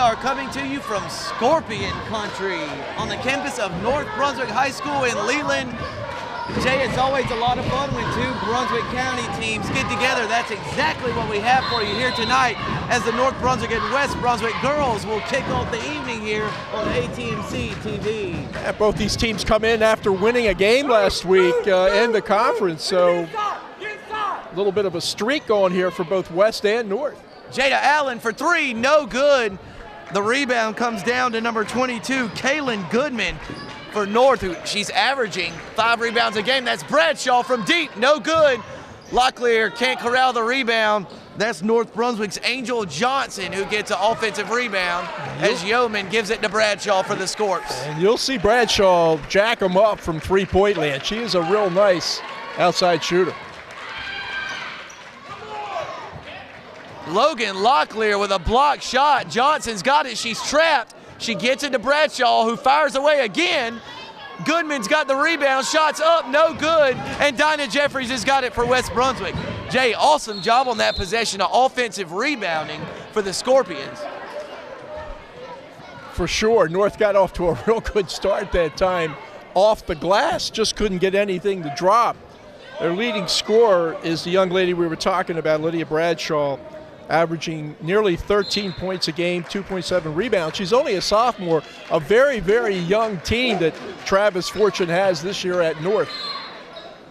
are coming to you from Scorpion Country on the campus of North Brunswick High School in Leland. Jay, it's always a lot of fun when two Brunswick County teams get together. That's exactly what we have for you here tonight as the North Brunswick and West Brunswick girls will kick off the evening here on ATMC TV. Yeah, both these teams come in after winning a game last week in the conference, so a little bit of a streak going here for both West and North. Jada Allen for three, no good. The rebound comes down to number 22, Kaylin Goodman for North, who she's averaging 5 rebounds a game. That's Bradshaw from deep, no good. Locklear can't corral the rebound. That's North Brunswick's Angel Johnson who gets an offensive rebound as Yeoman gives it to Bradshaw for the Scorps. And you'll see Bradshaw jack them up from three-point land. She is a real nice outside shooter. Logan Locklear with a block shot. Johnson's got it, she's trapped. She gets it to Bradshaw, who fires away again. Goodman's got the rebound, shots up, no good, and Dinah Jeffries has got it for West Brunswick. Jay, awesome job on that possession of offensive rebounding for the Scorpions. For sure, North got off to a real good start that time. Off the glass, just couldn't get anything to drop. Their leading scorer is the young lady we were talking about, Lydia Bradshaw, averaging nearly 13 points a game, 2.7 rebounds. She's only a sophomore, a very, very young team that Travis Fortune has this year at North.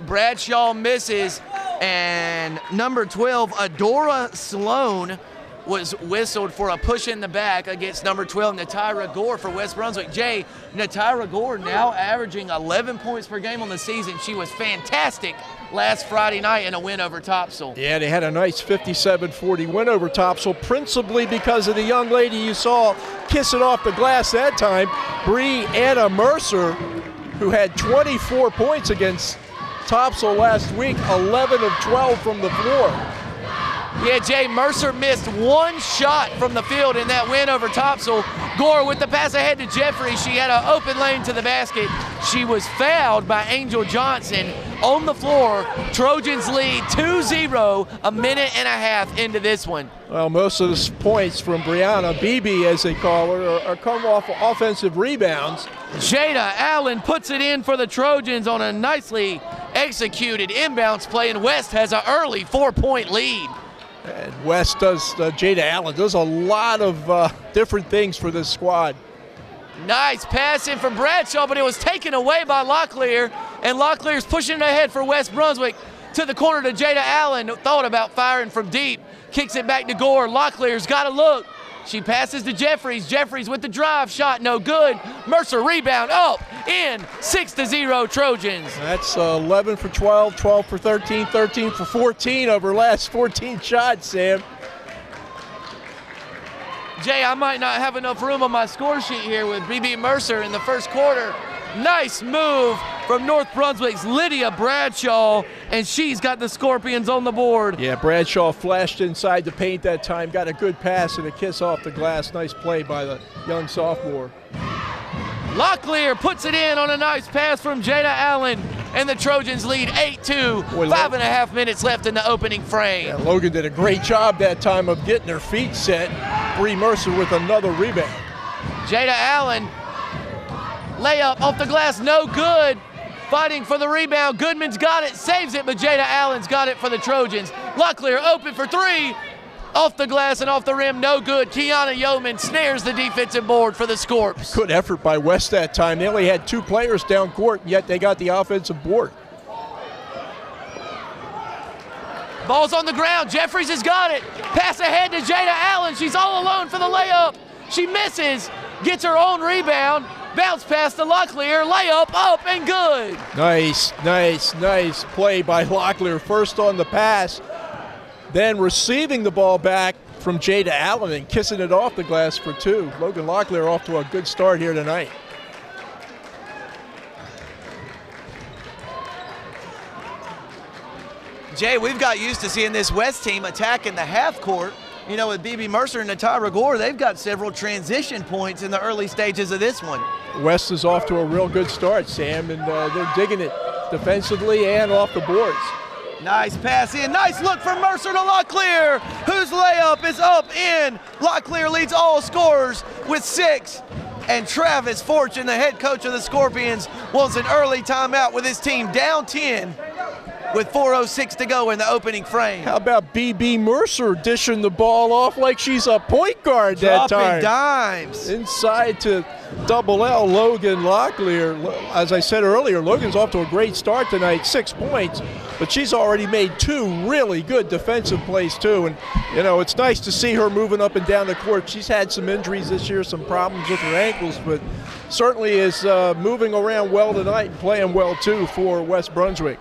Bradshaw misses, and number 12, Adora Sloan, was whistled for a push in the back against number 12, Natyra Gore for West Brunswick. Jay, Natyra Gore now averaging 11 points per game on the season. She was fantastic last Friday night in a win over Topsail. Yeah, they had a nice 57-40 win over Topsail, principally because of the young lady you saw kiss it off the glass that time, Brianna Mercer, who had 24 points against Topsail last week, 11 of 12 from the floor. Yeah, Jay, Mercer missed one shot from the field in that win over Topsail. Gore with the pass ahead to Jeffrey. She had an open lane to the basket. She was fouled by Angel Johnson on the floor. Trojans lead 2-0, a minute and a half into this one. Well, most of the points from Brianna, BB as they call her, are come off of offensive rebounds. Jada Allen puts it in for the Trojans on a nicely executed inbounds play, and West has an early 4-point lead. And West does, Jada Allen does a lot of different things for this squad. Nice pass in from Bradshaw, but it was taken away by Locklear, and Locklear's pushing it ahead for West Brunswick to the corner to Jada Allen, who thought about firing from deep, kicks it back to Gore. Locklear's got a look. She passes to Jeffries. Jeffries with the drive shot, no good. Mercer rebound up, in, 6-0 Trojans. That's 11 for 12, 12 for 13, 13 for 14 over her last 14 shots, Sam. Jay, I might not have enough room on my score sheet here with BB Mercer in the first quarter. Nice move from North Brunswick's Lydia Bradshaw, and she's got the Scorpions on the board. Yeah, Bradshaw flashed inside the paint that time, got a good pass and a kiss off the glass. Nice play by the young sophomore. Locklear puts it in on a nice pass from Jada Allen, and the Trojans lead 8-2. 5.5 minutes left in the opening frame. Yeah, Logan did a great job that time of getting her feet set. Bree Mercer with another rebound. Jada Allen, layup off the glass, no good. Fighting for the rebound, Goodman's got it, saves it, but Jada Allen's got it for the Trojans. Locklear open for three. Off the glass and off the rim, no good. Kiana Yeoman snares the defensive board for the Scorps. Good effort by West that time. They only had 2 players down court, yet they got the offensive board. Ball's on the ground, Jeffries has got it. Pass ahead to Jada Allen, she's all alone for the layup. She misses, gets her own rebound, bounce pass to Locklear, layup up and good. Nice, nice, nice play by Locklear. First on the pass, then receiving the ball back from Jada Allen and kissing it off the glass for 2. Logan Locklear off to a good start here tonight. Jay, we've got used to seeing this West team attacking the half court. You know, with BB Mercer and Natyra Gore, they've got several transition points in the early stages of this one. West is off to a real good start, Sam, and they're digging it defensively and off the boards. Nice pass in. Nice look from Mercer to Locklear, whose layup is up in. Locklear leads all scorers with 6. And Travis Fortune, the head coach of the Scorpions, wants an early timeout with his team down 10 with 4:06 to go in the opening frame. How about B.B. Mercer dishing the ball off like she's a point guard that time? Dropping dimes. Inside to double L, Logan Locklear. As I said earlier, Logan's off to a great start tonight, 6 points, but she's already made 2 really good defensive plays too. And, you know, it's nice to see her moving up and down the court. She's had some injuries this year, some problems with her ankles, but certainly is moving around well tonight and playing well too for West Brunswick.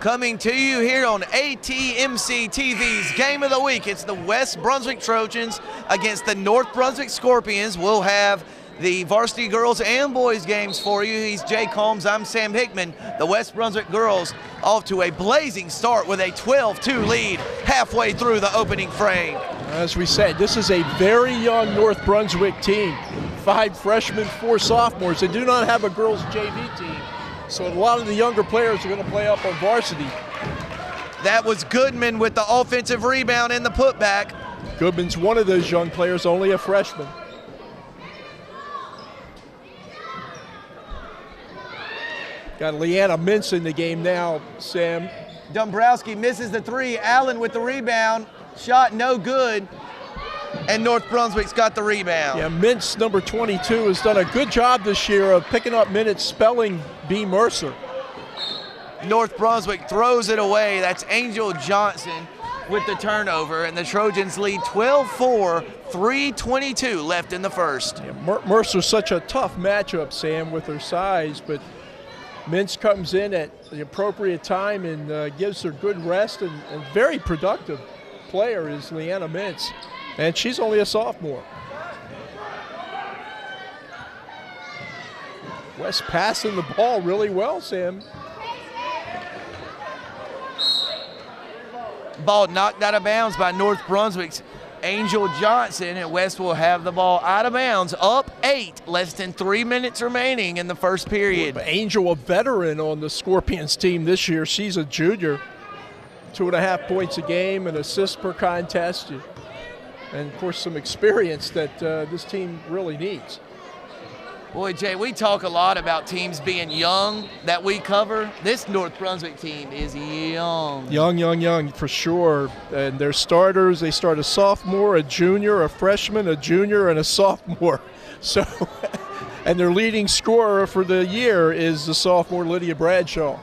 Coming to you here on ATMC TV's Game of the Week. It's the West Brunswick Trojans against the North Brunswick Scorpions. We'll have the varsity girls and boys games for you. He's Jay Combs, I'm Sam Hickman. The West Brunswick girls off to a blazing start with a 12-2 lead halfway through the opening frame. As we said, this is a very young North Brunswick team. 5 freshmen, 4 sophomores. They do not have a girls JV team. So a lot of the younger players are going to play up on varsity. That was Goodman with the offensive rebound and the putback. Goodman's one of those young players, only a freshman. Got Leanna Mintz in the game now, Sam. Dombrowski misses the 3. Allen with the rebound. Shot no good. And North Brunswick's got the rebound. Yeah, Mintz, number 22, has done a good job this year of picking up minutes, spelling B. Mercer. North Brunswick throws it away. That's Angel Johnson with the turnover, and the Trojans lead 12-4, 3:22 left in the first. Yeah, Mercer's such a tough matchup, Sam, with her size, but Mintz comes in at the appropriate time and gives her good rest, and very productive player is Leanna Mintz. And she's only a sophomore. West passing the ball really well, Sam. Ball knocked out of bounds by North Brunswick's Angel Johnson, and West will have the ball out of bounds, up 8, less than 3 minutes remaining in the first period. Angel, a veteran on the Scorpions team this year. She's a junior. 2.5 points a game, an assist per contest. And, of course, some experience that this team really needs. Boy, Jay, we talk a lot about teams being young that we cover. This North Brunswick team is young. Young, for sure. And their starters, they start a sophomore, a junior, a freshman, a junior, and a sophomore. So, and their leading scorer for the year is the sophomore Lydia Bradshaw.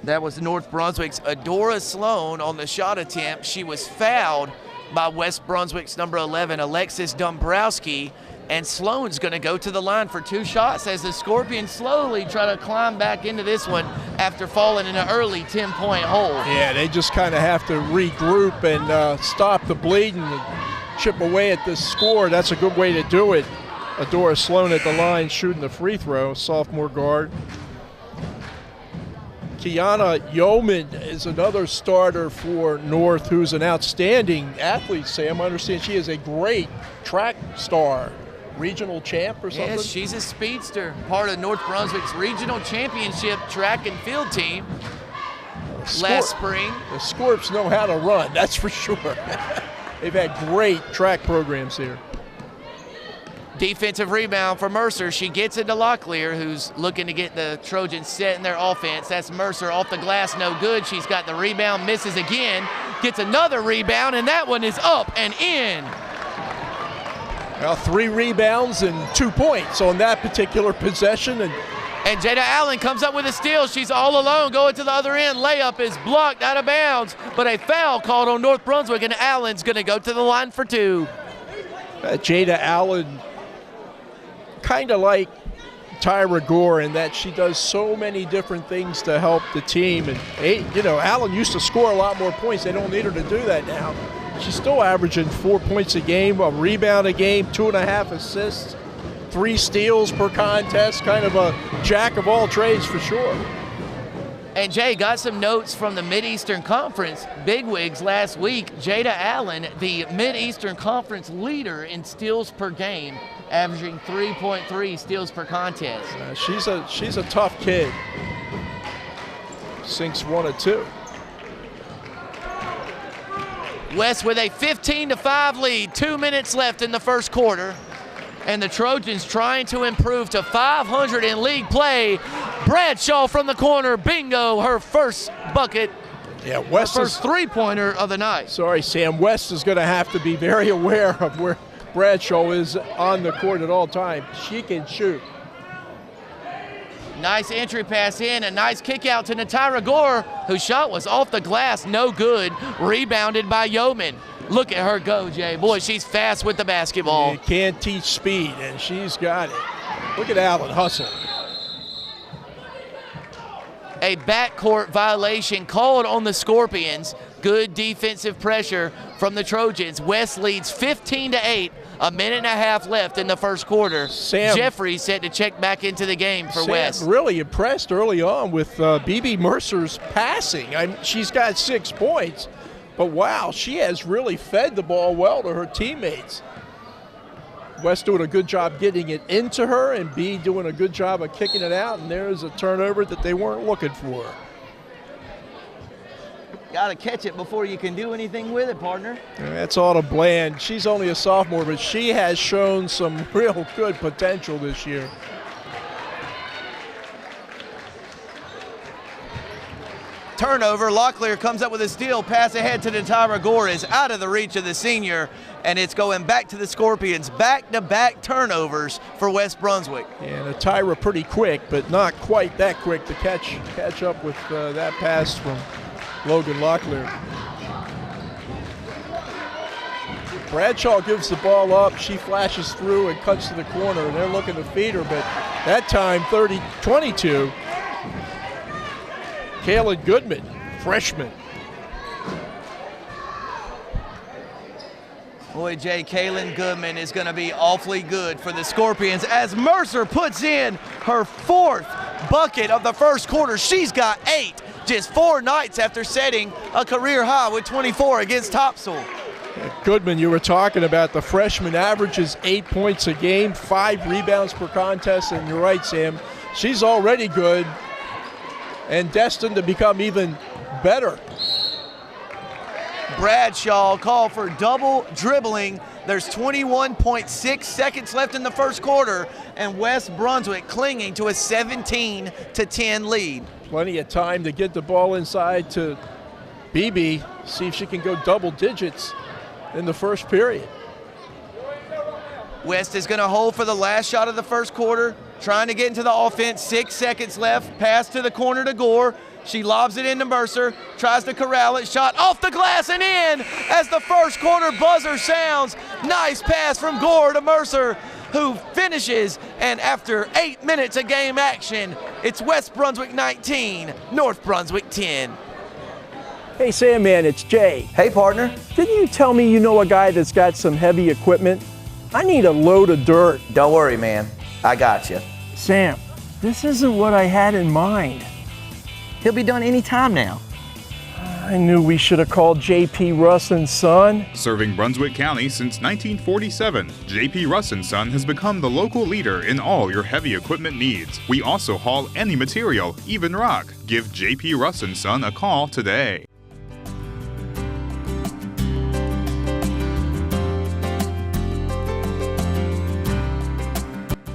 That was North Brunswick's Adora Sloan on the shot attempt. She was fouled by West Brunswick's number 11, Alexis Dombrowski, and Sloan's going to go to the line for 2 shots as the Scorpions slowly try to climb back into this one after falling in an early 10-point hole. Yeah, they just kind of have to regroup and stop the bleeding and chip away at this score. That's a good way to do it. Adora Sloan at the line shooting the free throw, sophomore guard. Kiana Yeoman is another starter for North who's an outstanding athlete, Sam. I understand she is a great track star, regional champ or something? Yes, she's a speedster, part of North Brunswick's regional championship track and field team last spring. The Scorps know how to run, that's for sure. They've had great track programs here. Defensive rebound for Mercer. She gets it to Locklear, who's looking to get the Trojans set in their offense. That's Mercer off the glass, no good. She's got the rebound, misses again, gets another rebound, and that one is up and in. Well, 3 rebounds and 2 points on that particular possession. And Jada Allen comes up with a steal. She's all alone going to the other end. Layup is blocked out of bounds, but a foul called on North Brunswick, and Allen's going to go to the line for 2. Jada Allen, kind of like Tyra Gore in that she does so many different things to help the team. And, you know, Allen used to score a lot more points. They don't need her to do that now. She's still averaging 4 points a game, a rebound a game, 2.5 assists, 3 steals per contest, kind of a jack of all trades for sure. And Jay, got some notes from the Mid-Eastern Conference bigwigs last week. Jada Allen, the Mid-Eastern Conference leader in steals per game, averaging 3.3 steals per contest. She's a tough kid. Sinks 1 or 2. West with a 15-5 lead, 2 minutes left in the first quarter. And the Trojans trying to improve to 500 in league play. Bradshaw from the corner, bingo, her first bucket. Yeah, West her first three-pointer of the night. Sorry, Sam. West is going to have to be very aware of where Bradshaw is on the court at all times. She can shoot. Nice entry pass in, a nice kick out to Natira Gore, whose shot was off the glass, no good. Rebounded by Yeoman. Look at her go, Jay. Boy, she's fast with the basketball. You can't teach speed, and she's got it. Look at Allen hustle. A backcourt violation called on the Scorpions. Good defensive pressure from the Trojans. West leads 15-8. A minute and a half left in the first quarter. Sam, Jeffrey set to check back into the game for West. Really impressed early on with BB Mercer's passing. She's got 6 points, but wow, she has really fed the ball well to her teammates. West doing a good job getting it into her, and B doing a good job of kicking it out, and there's a turnover that they weren't looking for. Got to catch it before you can do anything with it, partner. And that's Autumn Bland. She's only a sophomore, but she has shown some real good potential this year. Turnover. Locklear comes up with a steal. Pass ahead to Natira Gore is out of the reach of the senior, and it's going back to the Scorpions. Back-to-back turnovers for West Brunswick. And Natira pretty quick, but not quite that quick to catch up with that pass from Logan Locklear. Bradshaw gives the ball up. She flashes through and cuts to the corner, and they're looking to feed her, but that time 30-22. Kaylin Goodman, freshman. Boy, Jay, Kaylin Goodman is going to be awfully good for the Scorpions as Mercer puts in her 4th bucket of the first quarter. She's got 8, just 4 nights after setting a career high with 24 against Topsail. Goodman, you were talking about the freshman averages 8 points a game, 5 rebounds per contest, and you're right, Sam. She's already good and destined to become even better. Bradshaw called for double dribbling. There's 21.6 seconds left in the first quarter, and West Brunswick clinging to a 17-10 lead. Plenty of time to get the ball inside to BB, see if she can go double digits in the first period. West is going to hold for the last shot of the first quarter, trying to get into the offense. 6 seconds left. Pass to the corner to Gore. She lobs it into Mercer, tries to corral it. Shot off the glass and in as the first quarter buzzer sounds. Nice pass from Gore to Mercer, who finishes. And after 8 minutes of game action, it's West Brunswick 19, North Brunswick 10. Hey, Sandman, it's Jay. Hey, partner. Didn't you tell me you know a guy that's got some heavy equipment? I need a load of dirt. Don't worry, man. I got you. Sam, this isn't what I had in mind. He'll be done any time now. I knew we should have called J.P. Russ & Son. Serving Brunswick County since 1947, J.P. Russ & Son has become the local leader in all your heavy equipment needs. We also haul any material, even rock. Give J.P. Russ & Son a call today.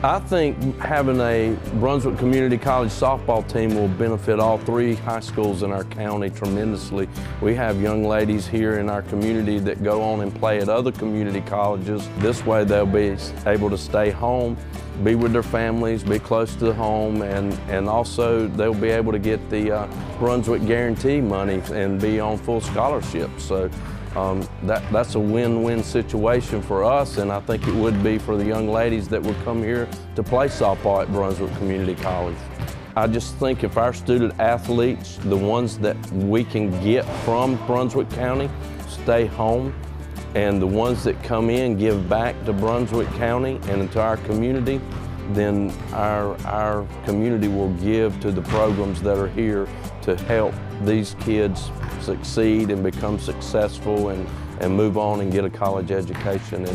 I think having a Brunswick Community College softball team will benefit all 3 high schools in our county tremendously. We have young ladies here in our community that go on and play at other community colleges. This way they'll be able to stay home, be with their families, be close to home, and also they'll be able to get the Brunswick Guarantee money and be on full scholarship. So that's a win-win situation for us, and I think it would be for the young ladies that would come here to play softball at Brunswick Community College. I just think if our student athletes, the ones that we can get from Brunswick County, stay home, and the ones that come in give back to Brunswick County and to our community, then our community will give to the programs that are here to help these kids succeed and become successful and move on and get a college education.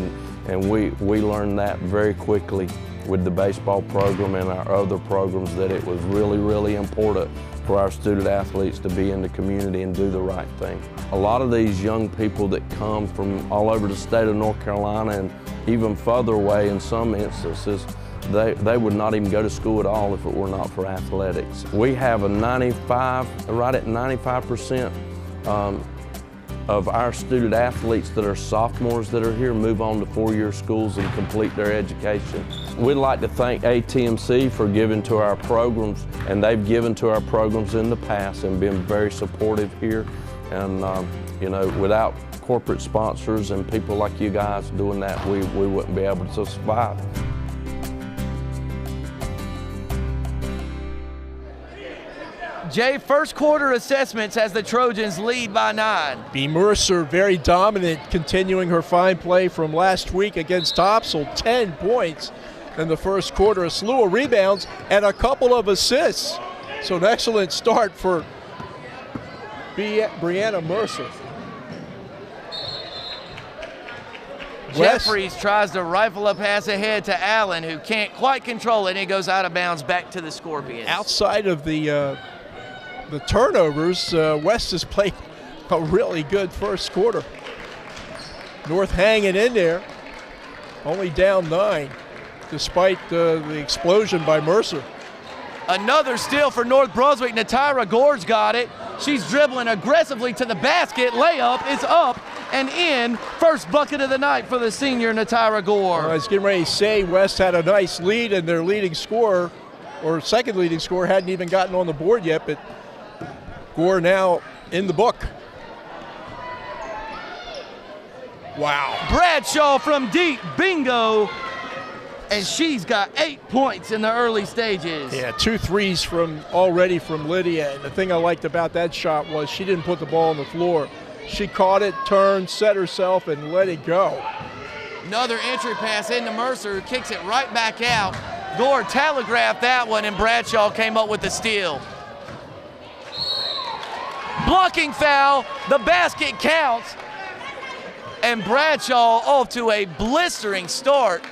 And we learned that very quickly with the baseball program and our other programs, that it was really, really important for our student athletes to be in the community and do the right thing. A lot of these young people that come from all over the state of North Carolina and even further away in some instances, they would not even go to school at all if it were not for athletics. We have a right at 95% of our student athletes that are sophomores that are here move on to four-year schools and complete their education. We'd like to thank ATMC for giving to our programs, and they've given to our programs in the past and been very supportive here. And you know, without corporate sponsors and people like you guys doing that, we wouldn't be able to survive. Jay, first quarter assessments as the Trojans lead by 9. B. Mercer very dominant, continuing her fine play from last week against Topsail. 10 points in the first quarter, a slew of rebounds and a couple of assists. So an excellent start for Brianna Mercer. Jeffries tries to rifle a pass ahead to Allen, who can't quite control it, and it goes out of bounds back to the Scorpions. Outside of the turnovers, West has played a really good first quarter. North hanging in there, only down 9, despite the explosion by Mercer. Another steal for North Brunswick. Natyra Gord's got it. She's dribbling aggressively to the basket. Layup is up and in. First bucket of the night for the senior Natyra Gore. I was getting ready to say West had a nice lead, and their leading scorer, or second leading scorer, hadn't even gotten on the board yet, but Gore now in the book. Wow. Bradshaw from deep, bingo. And she's got 8 points in the early stages. Yeah, 2 threes already from Lydia. And the thing I liked about that shot was she didn't put the ball on the floor. She caught it, turned, set herself, and let it go. Another entry pass into Mercer, who kicks it right back out. Gore telegraphed that one, and Bradshaw came up with the steal. Blocking foul, the basket counts. And Bradshaw off to a blistering start.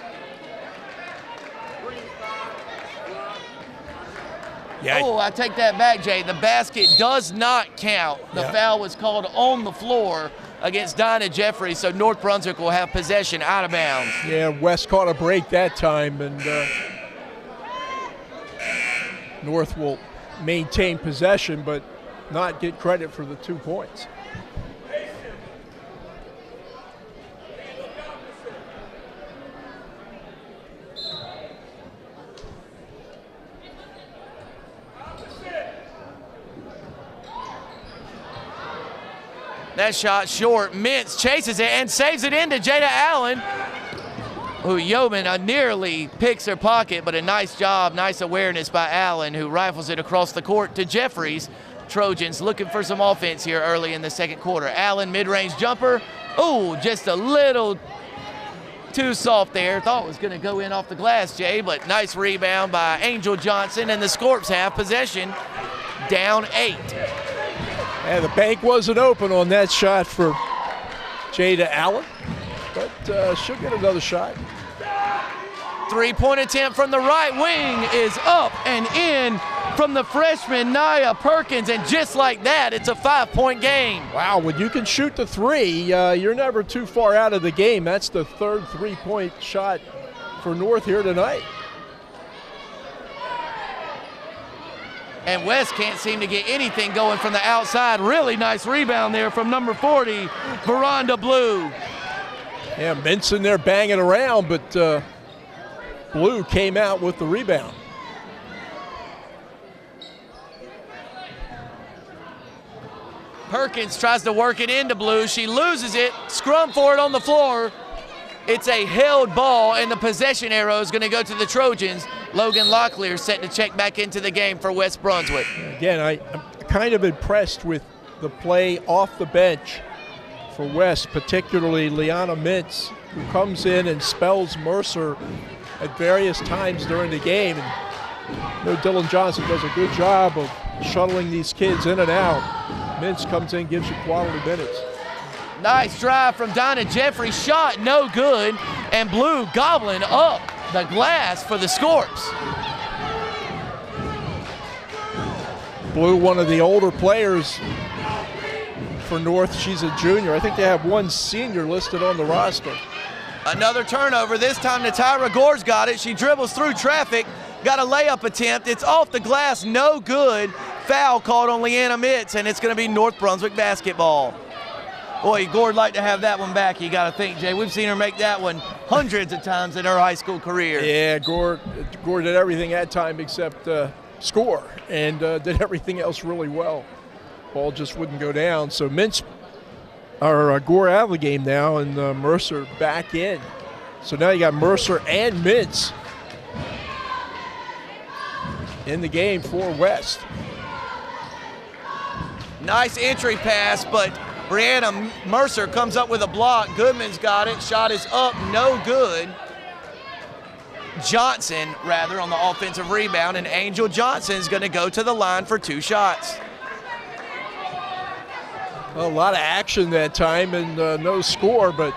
Yeah. Oh, I take that back, Jay. The basket does not count. The foul was called on the floor against Dinah Jeffries, so North Brunswick will have possession out of bounds. Yeah, West caught a break that time, and North will maintain possession but not get credit for the 2 points. That shot short. Mintz chases it and saves it into Jada Allen, who Yeoman nearly picks her pocket, but a nice job, nice awareness by Allen, who rifles it across the court to Jeffries. Trojans looking for some offense here early in the second quarter. Allen, mid-range jumper. Oh, just a little too soft there. Thought it was going to go in off the glass, Jay, but nice rebound by Angel Johnson, and the Scorps have possession, down 8. And the bank wasn't open on that shot for Jada Allen, but she'll get another shot. Three-point attempt from the right wing is up and in from the freshman Nia Perkins, and just like that, it's a 5-point game. Wow, when you can shoot the 3, you're never too far out of the game. That's the third 3-point shot for North here tonight. And West can't seem to get anything going from the outside. Really nice rebound there from number 40, Veranda Blue. Yeah, Mintz in there banging around, but Blue came out with the rebound. Perkins tries to work it into Blue. She loses it. Scrum for it on the floor. It's a held ball, and the possession arrow is going to go to the Trojans. Logan Locklear set to check back into the game for West Brunswick. Again, I'm kind of impressed with the play off the bench for West, particularly Liana Mintz, who comes in and spells Mercer at various times during the game. And Dylan Johnson does a good job of shuttling these kids in and out. Mintz comes in, gives you quality minutes. Nice drive from Dinah Jeffries. Shot no good. and Blue gobbling up the glass for the Scorps. Blue, one of the older players for North. She's a junior. I think they have one senior listed on the roster. Another turnover. This time Natyra Gore's got it. She dribbles through traffic. Got a layup attempt. It's off the glass, no good. Foul called on Leanna Mitz, and it's going to be North Brunswick basketball. Boy, Gore'd like to have that one back, you got to think, Jay. We've seen her make that one hundreds of times in her high school career. Yeah, Gore did everything that time except score, and did everything else really well. Ball just wouldn't go down. So Gore out of the game now, and Mercer back in. So now you got Mercer and Mintz in the game for West. Nice entry pass, but Brianna Mercer comes up with a block. Goodman's got it. Shot is up, no good. Johnson, rather, on the offensive rebound, and Angel Johnson's going to go to the line for 2 shots. A lot of action that time and no score, but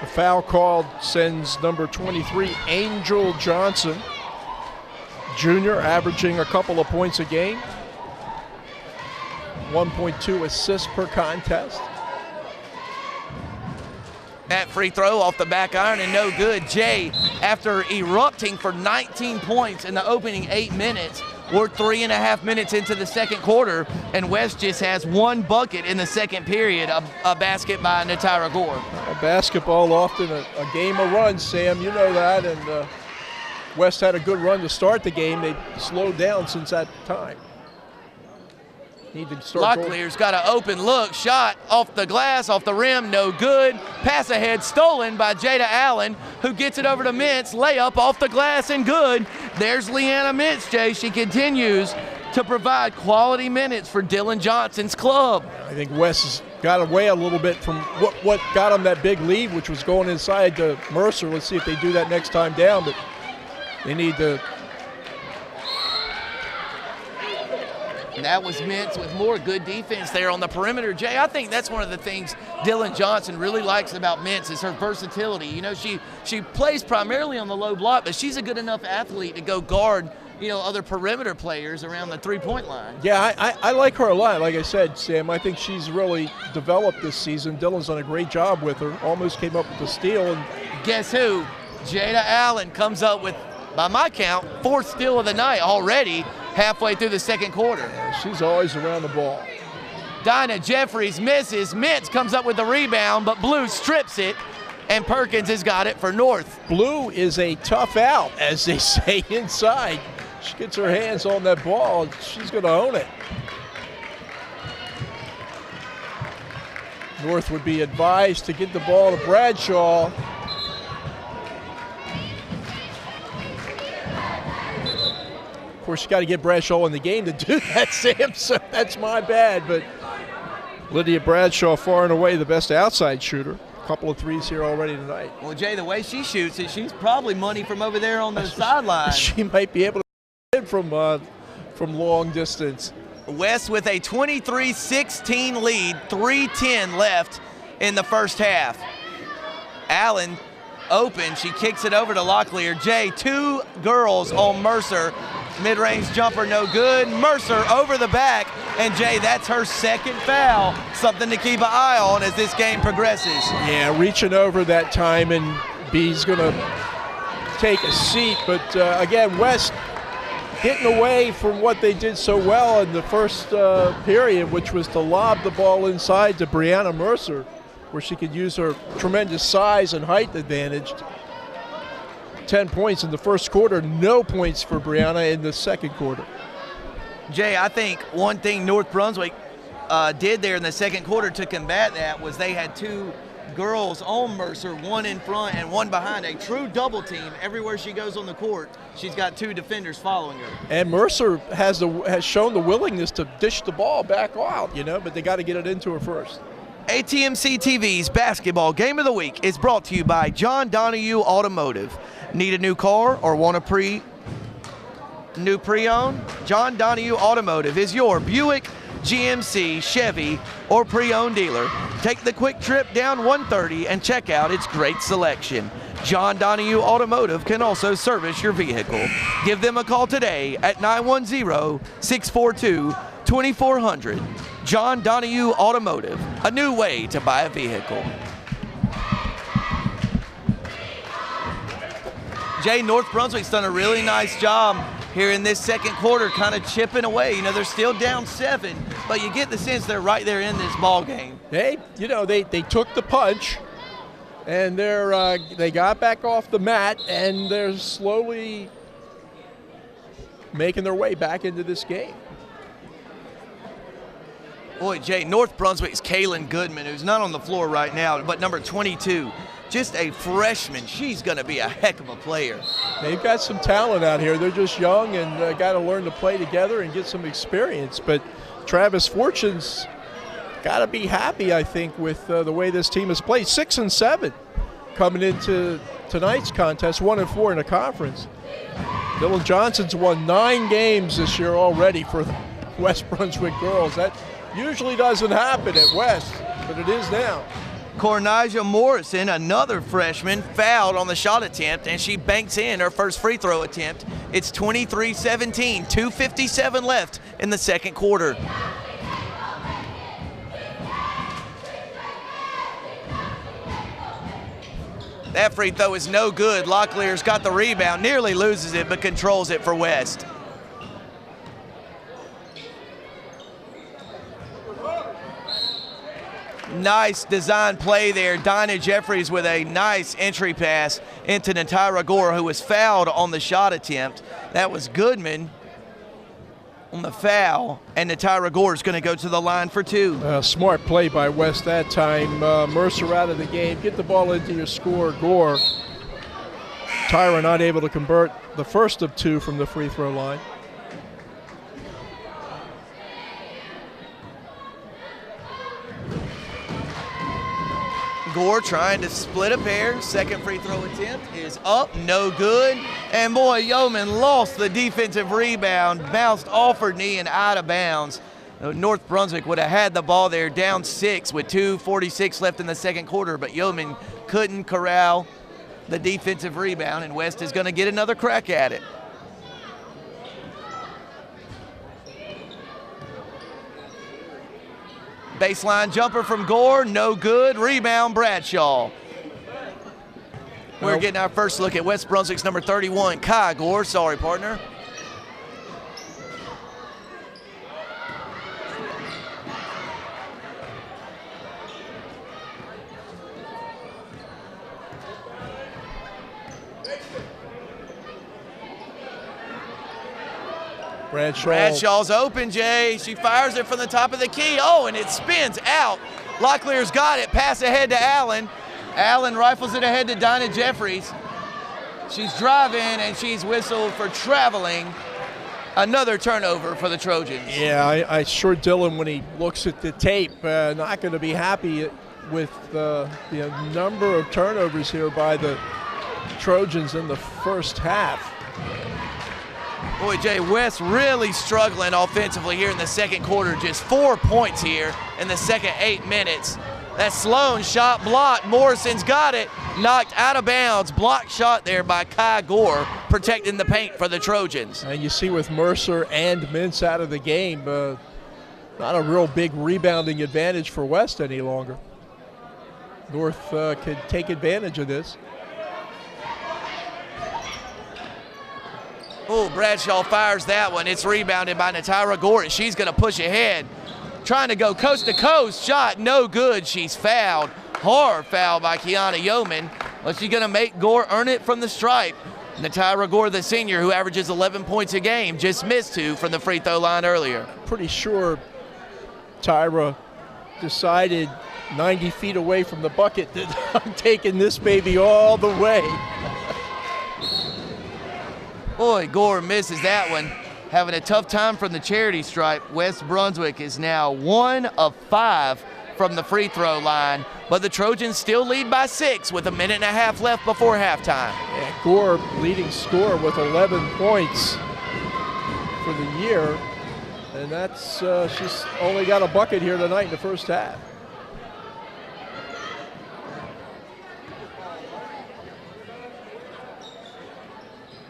the foul called sends number 23, Angel Johnson, junior, averaging a couple of points a game, 1.2 assists per contest. That free throw off the back iron and no good. Jay, after erupting for 19 points in the opening 8 minutes, we're 3.5 minutes into the second quarter, and West just has 1 bucket in the second period, a basket by Natyra Gore. Basketball often a game of runs, Sam, you know that, and West had a good run to start the game. They slowed down since that time. Need to start. Locklear's got an open look, shot off the glass, off the rim, no good. Pass ahead stolen by Jada Allen, who gets it over to Mintz. Layup off the glass and good. There's Leanna Mintz, Jay. She continues to provide quality minutes for Dylan Johnson's club. I think West has got away a little bit from what got them that big lead, which was going inside to Mercer. Let's see if they do that next time down, but they need to. That was Mintz with more good defense there on the perimeter. Jay, I think that's one of the things Dylan Johnson really likes about Mintz is her versatility. You know, she plays primarily on the low block, but she's a good enough athlete to go guard, you know, other perimeter players around the three-point line. Yeah, I like her a lot. Like I said, Sam, I think she's really developed this season. Dylan's done a great job with her. Almost came up with the steal. And guess who? Jada Allen comes up with, by my count, 4th steal of the night already, halfway through the second quarter. Yeah, she's always around the ball. Dinah Jeffries misses. Mintz comes up with the rebound, but Blue strips it, and Perkins has got it for North. Blue is a tough out, as they say inside. She gets her hands on that ball, she's going to own it. North would be advised to get the ball to Bradshaw. Of course, you got to get Bradshaw in the game to do that, Sam, so that's my bad. But Lydia Bradshaw, far and away the best outside shooter. A couple of threes here already tonight. Well, Jay, the way she shoots it, she's probably money from over there on the sideline. She might be able to hit from long distance. West with a 23-16 lead, 3:10 left in the first half. Allen open, she kicks it over to Locklear. Jay, 2 girls on Mercer. Mid-range jumper, no good. Mercer over the back, and Jay, that's her 2nd foul. Something to keep an eye on as this game progresses. Yeah, reaching over that time, and B's going to take a seat. But again, West getting away from what they did so well in the first period, which was to lob the ball inside to Brianna Mercer, where she could use her tremendous size and height advantage. 10 points in the first quarter, no points for Brianna in the second quarter. Jay, I think one thing North Brunswick did there in the second quarter to combat that was they had 2 girls on Mercer, 1 in front and 1 behind. A true double team. Everywhere she goes on the court, she's got 2 defenders following her. And Mercer has shown the willingness to dish the ball back out, you know, but they got to get it into her first. ATMC TV's Basketball Game of the Week is brought to you by John Donahue Automotive. Need a new car or want a pre-owned? John Donahue Automotive is your Buick, GMC, Chevy, or pre-owned dealer. Take the quick trip down 130 and check out its great selection. John Donahue Automotive can also service your vehicle. Give them a call today at 910-642-2400. John Donahue Automotive, a new way to buy a vehicle. Jay, North Brunswick's done a really nice job here in this second quarter, kind of chipping away. You know, they're still down 7, but you get the sense they're right there in this ball game. They took the punch, and they got back off the mat, and they're slowly making their way back into this game. Boy, Jay, North Brunswick's Kaylin Goodman, who's not on the floor right now, but number 22, just a freshman. She's going to be a heck of a player. They've got some talent out here. They're just young and got to learn to play together and get some experience. But Travis Fortune's got to be happy, I think, with the way this team has played. 6-7 coming into tonight's contest, 1-4 in a conference. Dylan Johnson's won 9 games this year already for the West Brunswick girls. That usually doesn't happen at West, but it is now. Cornija Morrison, another freshman, fouled on the shot attempt, and she banks in her first free throw attempt. It's 23-17, 2:57 left in the second quarter. That free throw is no good. Locklear's got the rebound, nearly loses it, but controls it for West. Nice design play there. Dinah Jeffries with a nice entry pass into Natira Gore, who was fouled on the shot attempt. That was Goodman on the foul, and Natira Gore is going to go to the line for 2. Smart play by West that time. Mercer out of the game. Get the ball into your score, Gore. Tyra not able to convert the first of 2 from the free throw line. Gore trying to split a pair. Second free throw attempt is up, no good. And boy, Yeoman lost the defensive rebound, bounced off her knee and out of bounds. North Brunswick would have had the ball there, down 6 with 2:46 left in the second quarter, but Yeoman couldn't corral the defensive rebound, and West is going to get another crack at it. Baseline jumper from Gore, no good. Rebound, Bradshaw. We're getting our first look at West Brunswick's number 31, Kai Gore. Sorry, partner. Bradshaw's open, Jay. She fires it from the top of the key. Oh, and it spins out. Locklear's got it. Pass ahead to Allen. Allen rifles it ahead to Dinah Jeffries. She's driving, and she's whistled for traveling. Another turnover for the Trojans. Yeah, I sure Dylan, when he looks at the tape, not going to be happy with the number of turnovers here by the Trojans in the first half. Boy, Jay, West really struggling offensively here in the second quarter. Just 4 points here in the second 8 minutes. That Sloan shot blocked. Morrison's got it. Knocked out of bounds. Blocked shot there by Kai Gore, protecting the paint for the Trojans. And you see with Mercer and Mintz out of the game, not a real big rebounding advantage for West any longer. North could take advantage of this. Oh, Bradshaw fires that one. It's rebounded by Natira Gore, and she's going to push ahead. Trying to go coast to coast. Shot no good. She's fouled. Hard foul by Kiana Yeoman. But she's going to make Gore earn it from the stripe. Natira Gore, the senior, who averages 11 points a game, just missed 2 from the free throw line earlier. Pretty sure Tyra decided 90 feet away from the bucket that I'm taking this baby all the way. Boy, Gore misses that one. Having a tough time from the charity stripe. West Brunswick is now 1 of 5 from the free throw line, but the Trojans still lead by 6 with a minute and a half left before halftime. Yeah, Gore leading scorer with 11 points for the year. And that's, she's only got a bucket here tonight in the first half.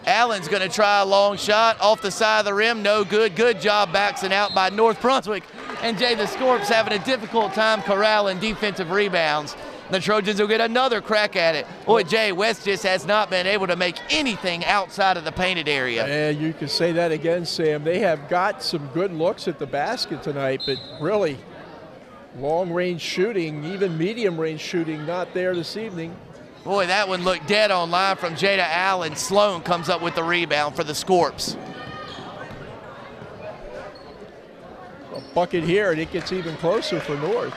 Allen's going to try a long shot off the side of the rim. No good. Good job backing out by North Brunswick. And Jay, the Scorps having a difficult time corralling defensive rebounds. The Trojans will get another crack at it. Boy, Jay, West just has not been able to make anything outside of the painted area. Yeah, you can say that again, Sam. They have got some good looks at the basket tonight, but really long-range shooting, even medium-range shooting, not there this evening. Boy, that one looked dead on line from Jada Allen. Sloan comes up with the rebound for the Scorps. A bucket here, and it gets even closer for North.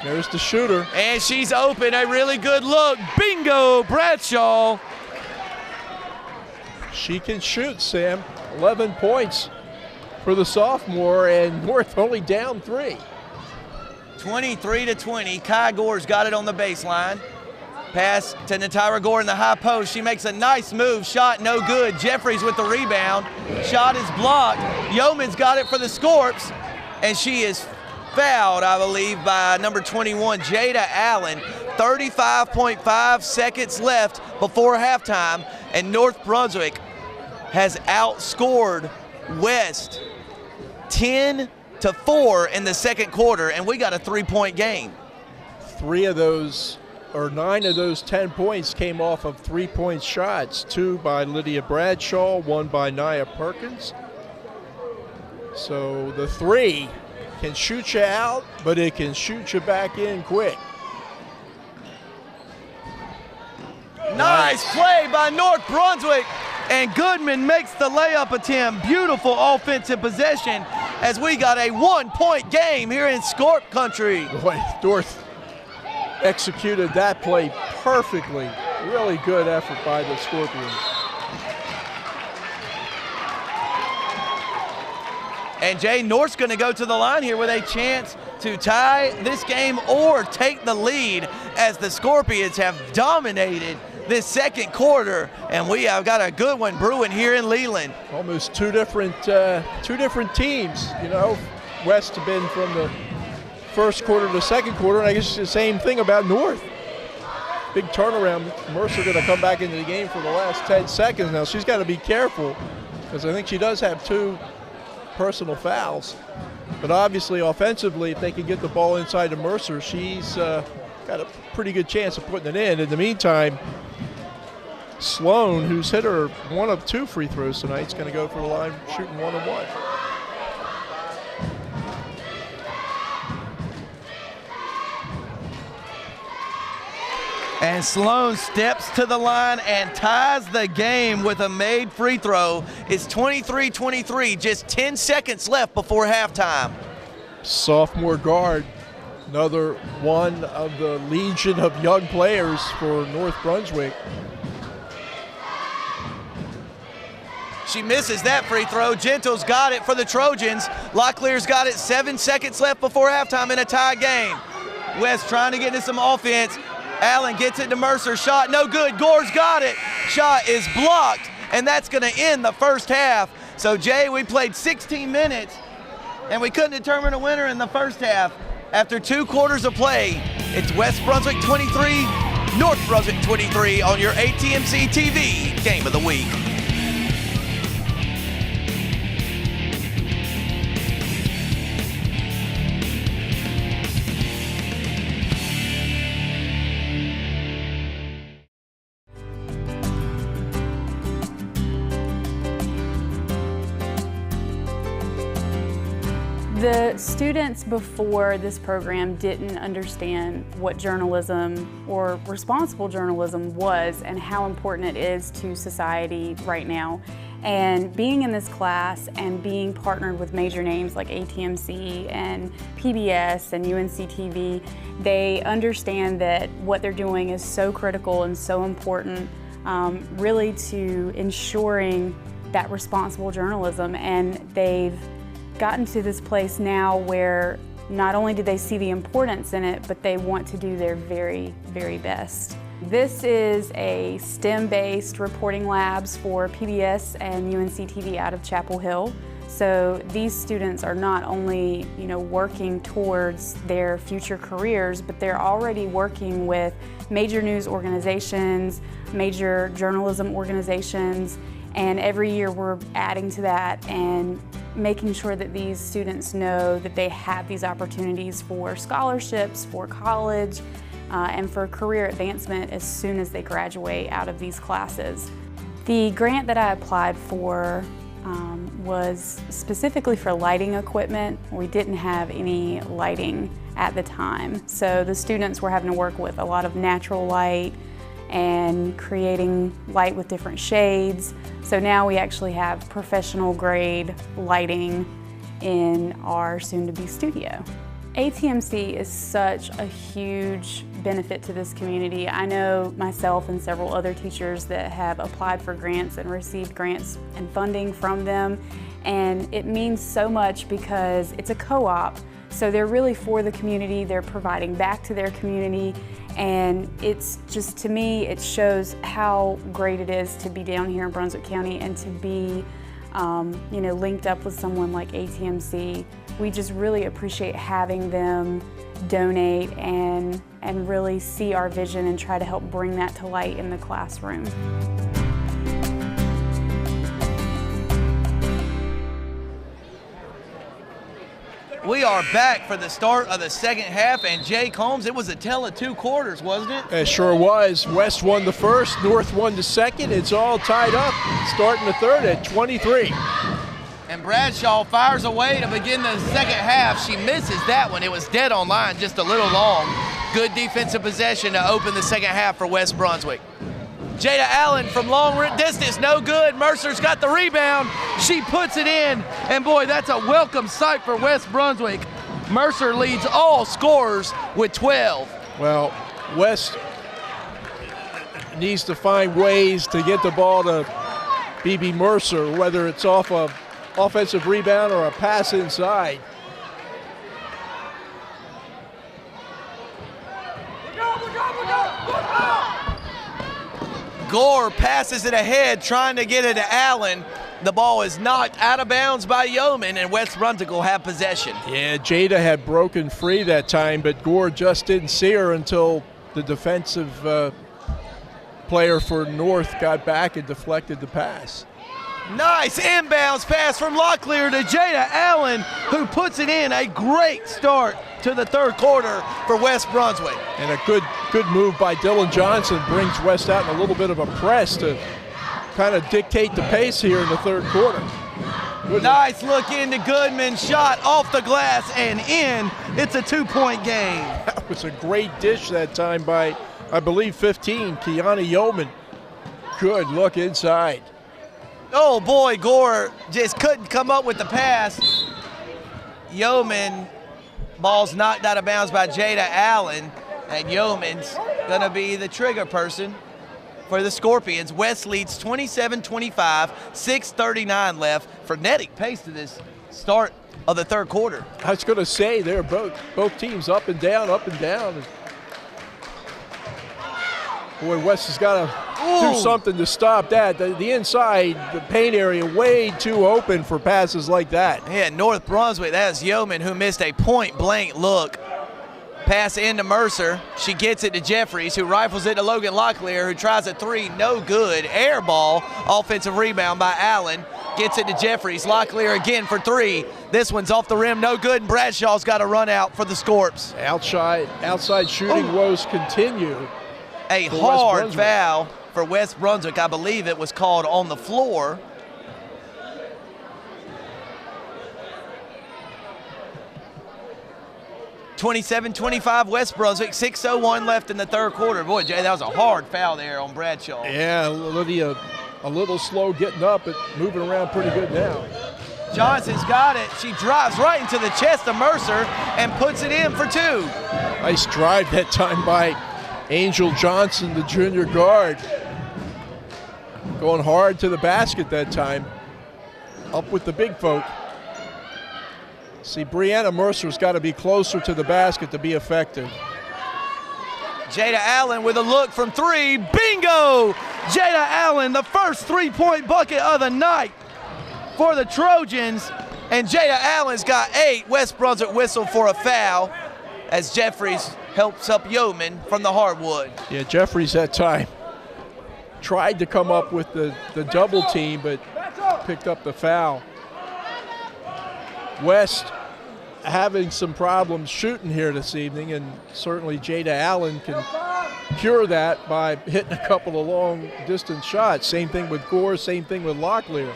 There's the shooter. And she's open, a really good look. Bingo, Bradshaw. She can shoot, Sam. 11 points for the sophomore, and North only down 3. 23-20. Kai Gore's got it on the baseline. Pass to Natira Gore in the high post. She makes a nice move. Shot no good. Jeffries with the rebound. Shot is blocked. Yeoman's got it for the Scorps. And she is fouled, I believe, by number 21, Jada Allen. 35.5 seconds left before halftime. And North Brunswick has outscored West 10-4 in the second quarter, and we got a 3-point game. 9 of those 10 points came off of 3-point shots. 2 by Lydia Bradshaw, 1 by Nia Perkins. So the 3 can shoot you out, but it can shoot you back in quick. Nice play by North Brunswick, and Goodman makes the layup attempt. Beautiful offensive possession as we got a 1-point game here in Scorp country. Boy, North executed that play perfectly. Really good effort by the Scorpions. And Jay, North's going to go to the line here with a chance to tie this game or take the lead as the Scorpions have dominated this second quarter, and we have got a good one brewing here in Leland. Almost two different teams. You know, West have been from the first quarter to the second quarter, and I guess it's the same thing about North. Big turnaround. Mercer going to come back into the game for the last 10 seconds. Now she's got to be careful because I think she does have 2 personal fouls. But obviously offensively, if they can get the ball inside to Mercer, she's got a pretty good chance of putting it in. In the meantime, Sloan, who's hit her 1 of 2 free throws tonight, is going to go for the line shooting 1 of 1. And Sloan steps to the line and ties the game with a made free throw. It's 23-23, just 10 seconds left before halftime. Sophomore guard, another one of the legion of young players for North Brunswick. She misses that free throw. Gentle's got it for the Trojans. Locklear's got it. 7 seconds left before halftime in a tie game. West trying to get into some offense. Allen gets it to Mercer. Shot no good. Gore's got it. Shot is blocked, and that's going to end the first half. So, Jay, we played 16 minutes, and we couldn't determine a winner in the first half. After 2 quarters of play, it's West Brunswick 23, North Brunswick 23 on your ATMC TV Game of the Week. The students before this program didn't understand what journalism or responsible journalism was and how important it is to society right now. And being in this class and being partnered with major names like ATMC and PBS and UNC TV, they understand that what they're doing is so critical and so important, really to ensuring that responsible journalism. And they've gotten to this place now where not only do they see the importance in it, but they want to do their very, very best. This is a STEM-based reporting labs for PBS and UNC-TV out of Chapel Hill. So these students are not only, working towards their future careers, but they're already working with major news organizations, major journalism organizations, and every year we're adding to that and making sure that these students know that they have these opportunities for scholarships, for college, and for career advancement as soon as they graduate out of these classes. The grant that I applied for was specifically for lighting equipment. We didn't have any lighting at the time, so the students were having to work with a lot of natural light and creating light with different shades. So now we actually have professional grade lighting in our soon-to-be studio. ATMC is such a huge benefit to this community. I know myself and several other teachers that have applied for grants and received grants and funding from them, and it means so much because it's a co-op, so they're really for the community, they're providing back to their community, and it's just, to me, it shows how great it is to be down here in Brunswick County and to be linked up with someone like ATMC. We just really appreciate having them donate and really see our vision and try to help bring that to light in the classroom. We are back for the start of the second half, and Jake Holmes, it was a tale of two quarters, wasn't it? It sure was. West won the first, North won the second. It's all tied up, starting the third at 23. And Bradshaw fires away to begin the second half. She misses that one. It was dead on line, just a little long. Good defensive possession to open the second half for West Brunswick. Jada Allen from long distance, no good. Mercer's got the rebound. She puts it in, and boy, that's a welcome sight for West Brunswick. Mercer leads all scorers with 12. Well, West needs to find ways to get the ball to BB Mercer, whether it's off a offensive rebound or a pass inside. Gore passes it ahead, trying to get it to Allen. The ball is knocked out of bounds by Yeoman, and West Brunswick will have possession. Yeah, Jada had broken free that time, but Gore just didn't see her until the defensive player for North got back and deflected the pass. Nice inbounds pass from Locklear to Jada Allen, who puts it in. A great start to the third quarter for West Brunswick. And a good move by Dylan Johnson brings West out in a little bit of a press to kind of dictate the pace here in the third quarter. Good nice look into Goodman, shot off the glass and in. It's a 2-point game. That was a great dish that time by, I believe, 15, Kiana Yeoman. Good look inside. Oh boy, Gore just couldn't come up with the pass. Yeoman, ball's knocked out of bounds by Jada Allen, and Yeoman's gonna be the trigger person for the Scorpions. West leads 27-25, 6:39 left. Frenetic pace to this start of the third quarter. I was gonna say they're both teams up and down, up and down. Boy, West has got to do something to stop that. The inside, the paint area, way too open for passes like that. Yeah, North Brunswick, that was Yeoman who missed a point-blank look. Pass into Mercer. She gets it to Jeffries, who rifles it to Logan Locklear, who tries a three, no good. Air ball, offensive rebound by Allen. Gets it to Jeffries. Locklear again for three. This one's off the rim, no good, and Bradshaw's got a run out for the Scorps. Outside shooting woes continue. A hard foul for West Brunswick. I believe it was called on the floor. (27-25) West Brunswick, 6:01 left in the third quarter. Boy, Jay, that was a hard foul there on Bradshaw. Yeah, Lydia a little slow getting up, but moving around pretty good now. Johnson's got it. She drives right into the chest of Mercer and puts it in for two. Nice drive that time by Angel Johnson, the junior guard. Going hard to the basket that time. Up with the big folk. See, Brianna Mercer's got to be closer to the basket to be effective. Jada Allen with a look from three. Bingo! Jada Allen, the first three-point bucket of the night for the Trojans. And Jada Allen's got 8. West Brunswick whistle for a foul as Jeffries helps up Yeoman from the hardwood. Yeah, Jeffries that time tried to come up with the double team, but picked up the foul. West having some problems shooting here this evening, and certainly Jada Allen can cure that by hitting a couple of long distance shots. Same thing with Gore, same thing with Locklear.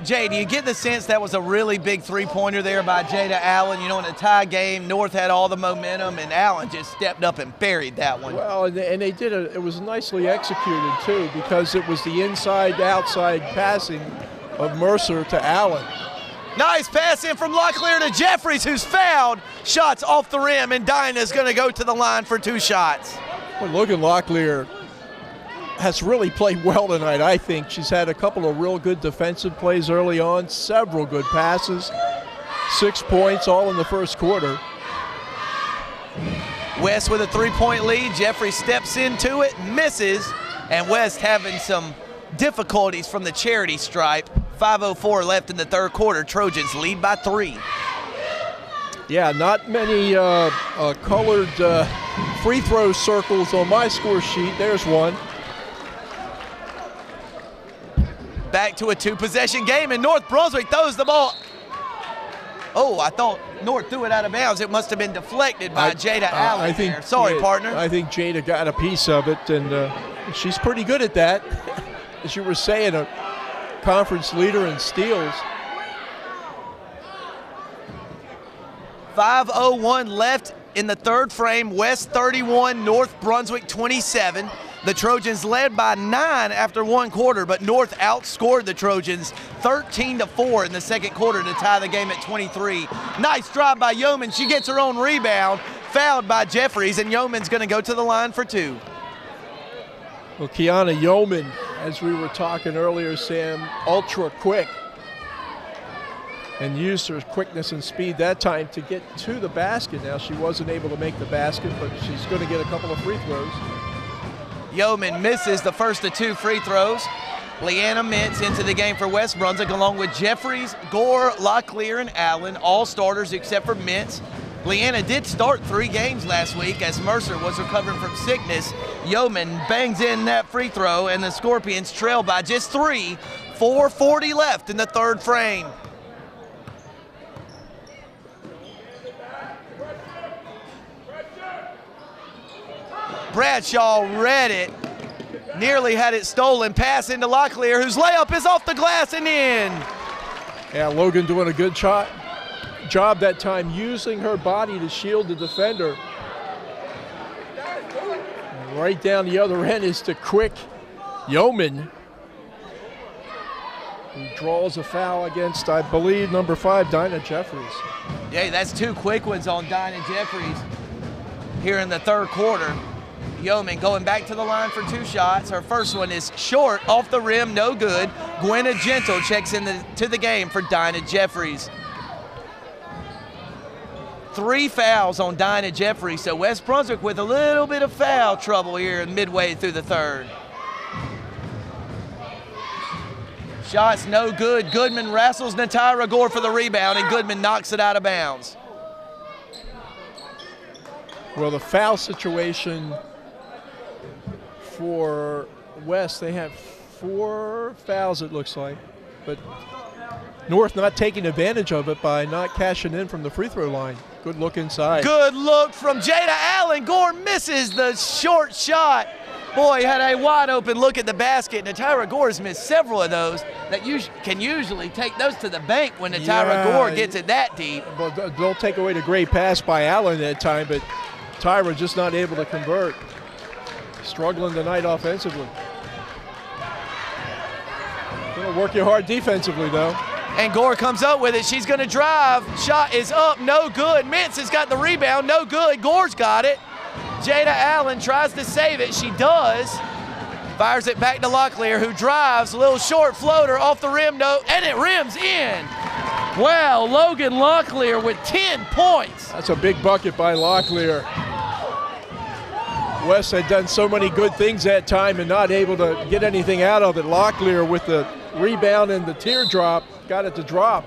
Jay, do you get the sense that was a really big three-pointer there by Jada Allen? You know, in a tie game, North had all the momentum, and Allen just stepped up and buried that one. Well, and they did it. It was nicely executed, too, because it was the inside-outside passing of Mercer to Allen. Nice pass in from Locklear to Jeffries, who's fouled. Shots off the rim, and Dinah's going to go to the line for 2 shots. Well, Logan Locklear has really played well tonight, I think. She's had a couple of real good defensive plays early on, several good passes, 6 points, all in the first quarter. West with a 3-point lead. Jeffries steps into it, misses, and West having some difficulties from the charity stripe. 5:04 left in the third quarter. Trojans lead by 3. Yeah, not many colored free throw circles on my score sheet. There's one. Back to a 2-possession game, and North Brunswick throws the ball. Oh, I thought North threw it out of bounds. It must have been deflected by Jada Allen. I think, there. Sorry, partner. I think Jada got a piece of it, and she's pretty good at that. As you were saying, a conference leader in steals. 5:01 left in the third frame. West 31, North Brunswick 27. The Trojans led by 9 after 1 quarter, but North outscored the Trojans 13-4 in the second quarter to tie the game at 23. Nice drive by Yeoman. She gets her own rebound, fouled by Jeffries, and Yeoman's going to go to the line for 2. Well, Kiana Yeoman, as we were talking earlier, Sam, ultra quick, and used her quickness and speed that time to get to the basket. Now, she wasn't able to make the basket, but she's going to get a couple of free throws. Yeoman misses the first of 2 free throws. Leanna Mintz into the game for West Brunswick, along with Jeffries, Gore, Locklear, and Allen, all starters except for Mintz. Leanna did start 3 games last week as Mercer was recovering from sickness. Yeoman bangs in that free throw, and the Scorpions trail by just 3. 4:40 left in the third frame. Bradshaw read it, nearly had it stolen. Pass into Locklear, whose layup is off the glass and in. Yeah, Logan doing a good job that time, using her body to shield the defender. And right down the other end is the quick Yeoman, who draws a foul against, I believe, number 5, Dinah Jeffries. Yeah, that's 2 quick ones on Dinah Jeffries here in the third quarter. Yeoman going back to the line for 2 shots. Her first one is short, off the rim, no good. Gwenna Gentle checks into the game for Dinah Jeffries. 3 fouls on Dinah Jeffries, so West Brunswick with a little bit of foul trouble here midway through the third. Shots no good. Goodman wrestles Natira Gore for the rebound, and Goodman knocks it out of bounds. Well, the foul situation for West, they have 4 fouls, it looks like, but North not taking advantage of it by not cashing in from the free throw line. Good look inside. Good look from Jada Allen. Gore misses the short shot. Boy, had a wide open look at the basket. Natira Gore's missed several of those that you can usually take those to the bank when Natira Gore gets it that deep. Well, don't take away the great pass by Allen that time, but Tyra just not able to convert. Struggling tonight offensively. Gonna work you hard defensively, though. And Gore comes up with it. She's going to drive. Shot is up, no good. Mintz has got the rebound, no good. Gore's got it. Jada Allen tries to save it. She does. Fires it back to Locklear, who drives. A little short floater off the rim, no, and it rims in. Wow, Logan Locklear with 10 points. That's a big bucket by Locklear. West had done so many good things that time and not able to get anything out of it. Locklear with the rebound and the teardrop got it to drop.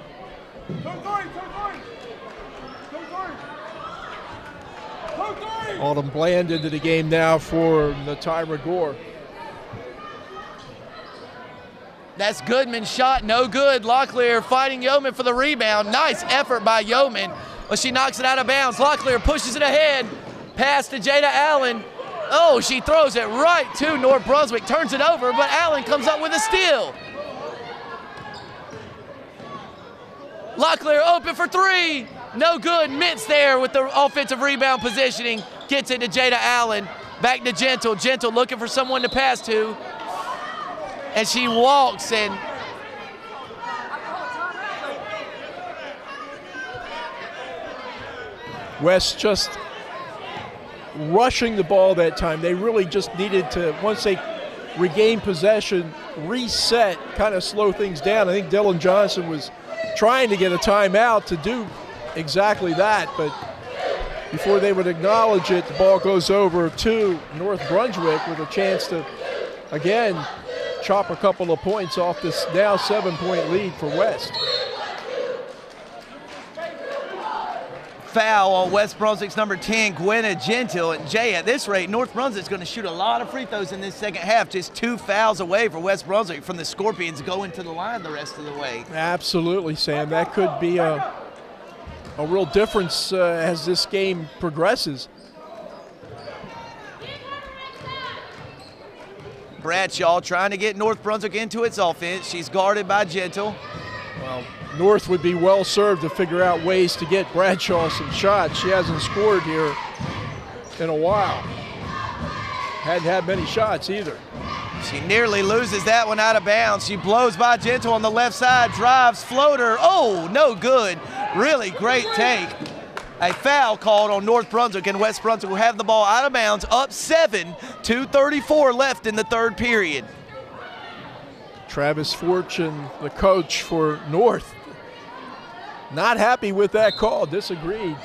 Autumn Bland into the game now for Natyra Gore. That's Goodman's shot, no good. Locklear fighting Yeoman for the rebound. Nice effort by Yeoman, but she knocks it out of bounds. Locklear pushes it ahead. Pass to Jada Allen. Oh, she throws it right to North Brunswick, turns it over, but Allen comes up with a steal. Locklear open for three. No good. Mintz there with the offensive rebound positioning. Gets it to Jada Allen. Back to Gentle. Gentle looking for someone to pass to. And she walks and West just rushing the ball that time. They really just needed to, once they regain possession, reset, kind of slow things down. I think Dylan Johnson was trying to get a timeout to do exactly that, but before they would acknowledge it, the ball goes over to North Brunswick with a chance to, again, chop a couple of points off this now 7-point lead for West. Foul on West Brunswick's number 10, Gwenna Gentle. And Jay, at this rate, North Brunswick's going to shoot a lot of free throws in this second half. Just 2 fouls away for West Brunswick from the Scorpions going to the line the rest of the way. Absolutely, Sam. That could be a real difference as this game progresses. Bradshaw trying to get North Brunswick into its offense. She's guarded by Gentle. Well, North would be well served to figure out ways to get Bradshaw some shots. She hasn't scored here in a while. Hadn't had many shots either. She nearly loses that one out of bounds. She blows by Gentle on the left side, drives, floater. Oh, no good. Really great take. A foul called on North Brunswick, and West Brunswick will have the ball out of bounds, up 7, 2:34 left in the third period. Travis Fortune, the coach for North, not happy with that call, disagreed.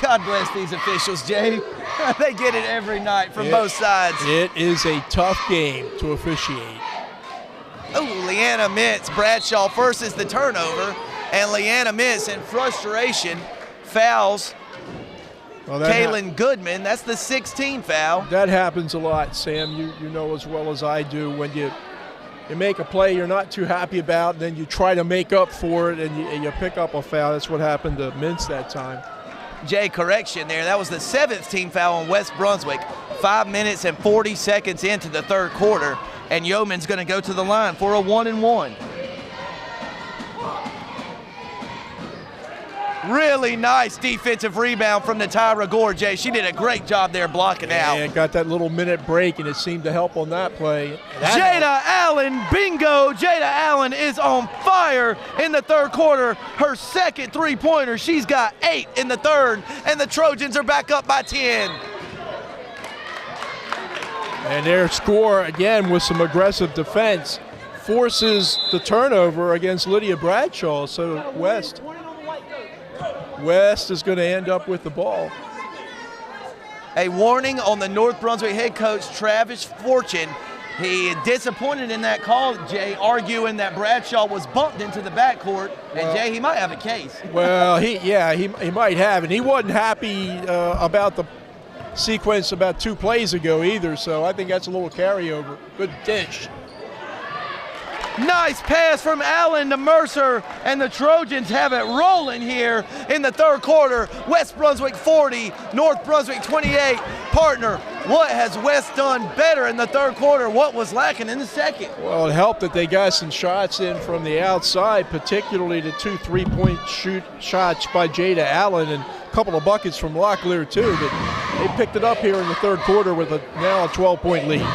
God bless these officials, Jay. They get it every night from both sides. It is a tough game to officiate. Oh, Leanna Mintz. Bradshaw forces the turnover, and Leanna Mintz, in frustration, fouls Kaylin Goodman. That's the 16th foul. That happens a lot, Sam. You know as well as I do. When you make a play you're not too happy about, and then you try to make up for it, and you pick up a foul. That's what happened to Mintz that time. Jay, correction there. That was the 7th team foul on West Brunswick. 5 minutes and 40 seconds into the third quarter. And Yeoman's going to go to the line for a 1-and-1. Really nice defensive rebound from Natyra Gore, Jay. She did a great job there blocking out. And got that little minute break, and it seemed to help on that play. Jada Allen, bingo. Jada Allen is on fire in the third quarter. Her second three-pointer. She's got 8 in the third, and the Trojans are back up by 10. And their score, again, with some aggressive defense, forces the turnover against Lydia Bradshaw. So West is going to end up with the ball. A warning on the North Brunswick head coach, Travis Fortune. He disappointed in that call, Jay, arguing that Bradshaw was bumped into the backcourt. And, Jay, he might have a case. Well, he might have. And he wasn't happy about the sequence about 2 plays ago either, so I think that's a little carryover. Good dish. Nice pass from Allen to Mercer, and the Trojans have it rolling here in the third quarter. West Brunswick 40, North Brunswick 28. Partner, what has West done better in the third quarter? What was lacking in the second? Well, it helped that they got some shots in from the outside, particularly the 2 3-point shots by Jada Allen and a couple of buckets from Locklear too. But they picked it up here in the third quarter with now a 12-point lead.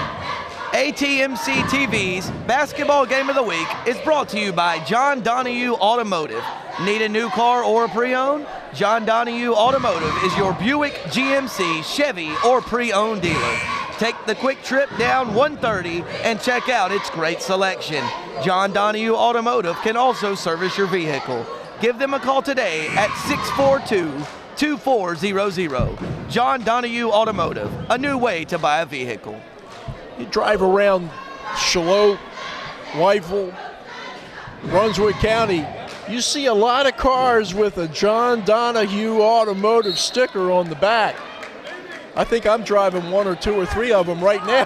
ATMC TV's Basketball Game of the Week is brought to you by John Donahue Automotive. Need a new car or a pre-owned? John Donahue Automotive is your Buick, GMC, Chevy, or pre-owned dealer. Take the quick trip down 130 and check out its great selection. John Donahue Automotive can also service your vehicle. Give them a call today at 642-2400. John Donahue Automotive, a new way to buy a vehicle. You drive around Shallotte, Whiteville, Brunswick County, you see a lot of cars with a John Donahue Automotive sticker on the back. I think I'm driving one or two or three of them right now,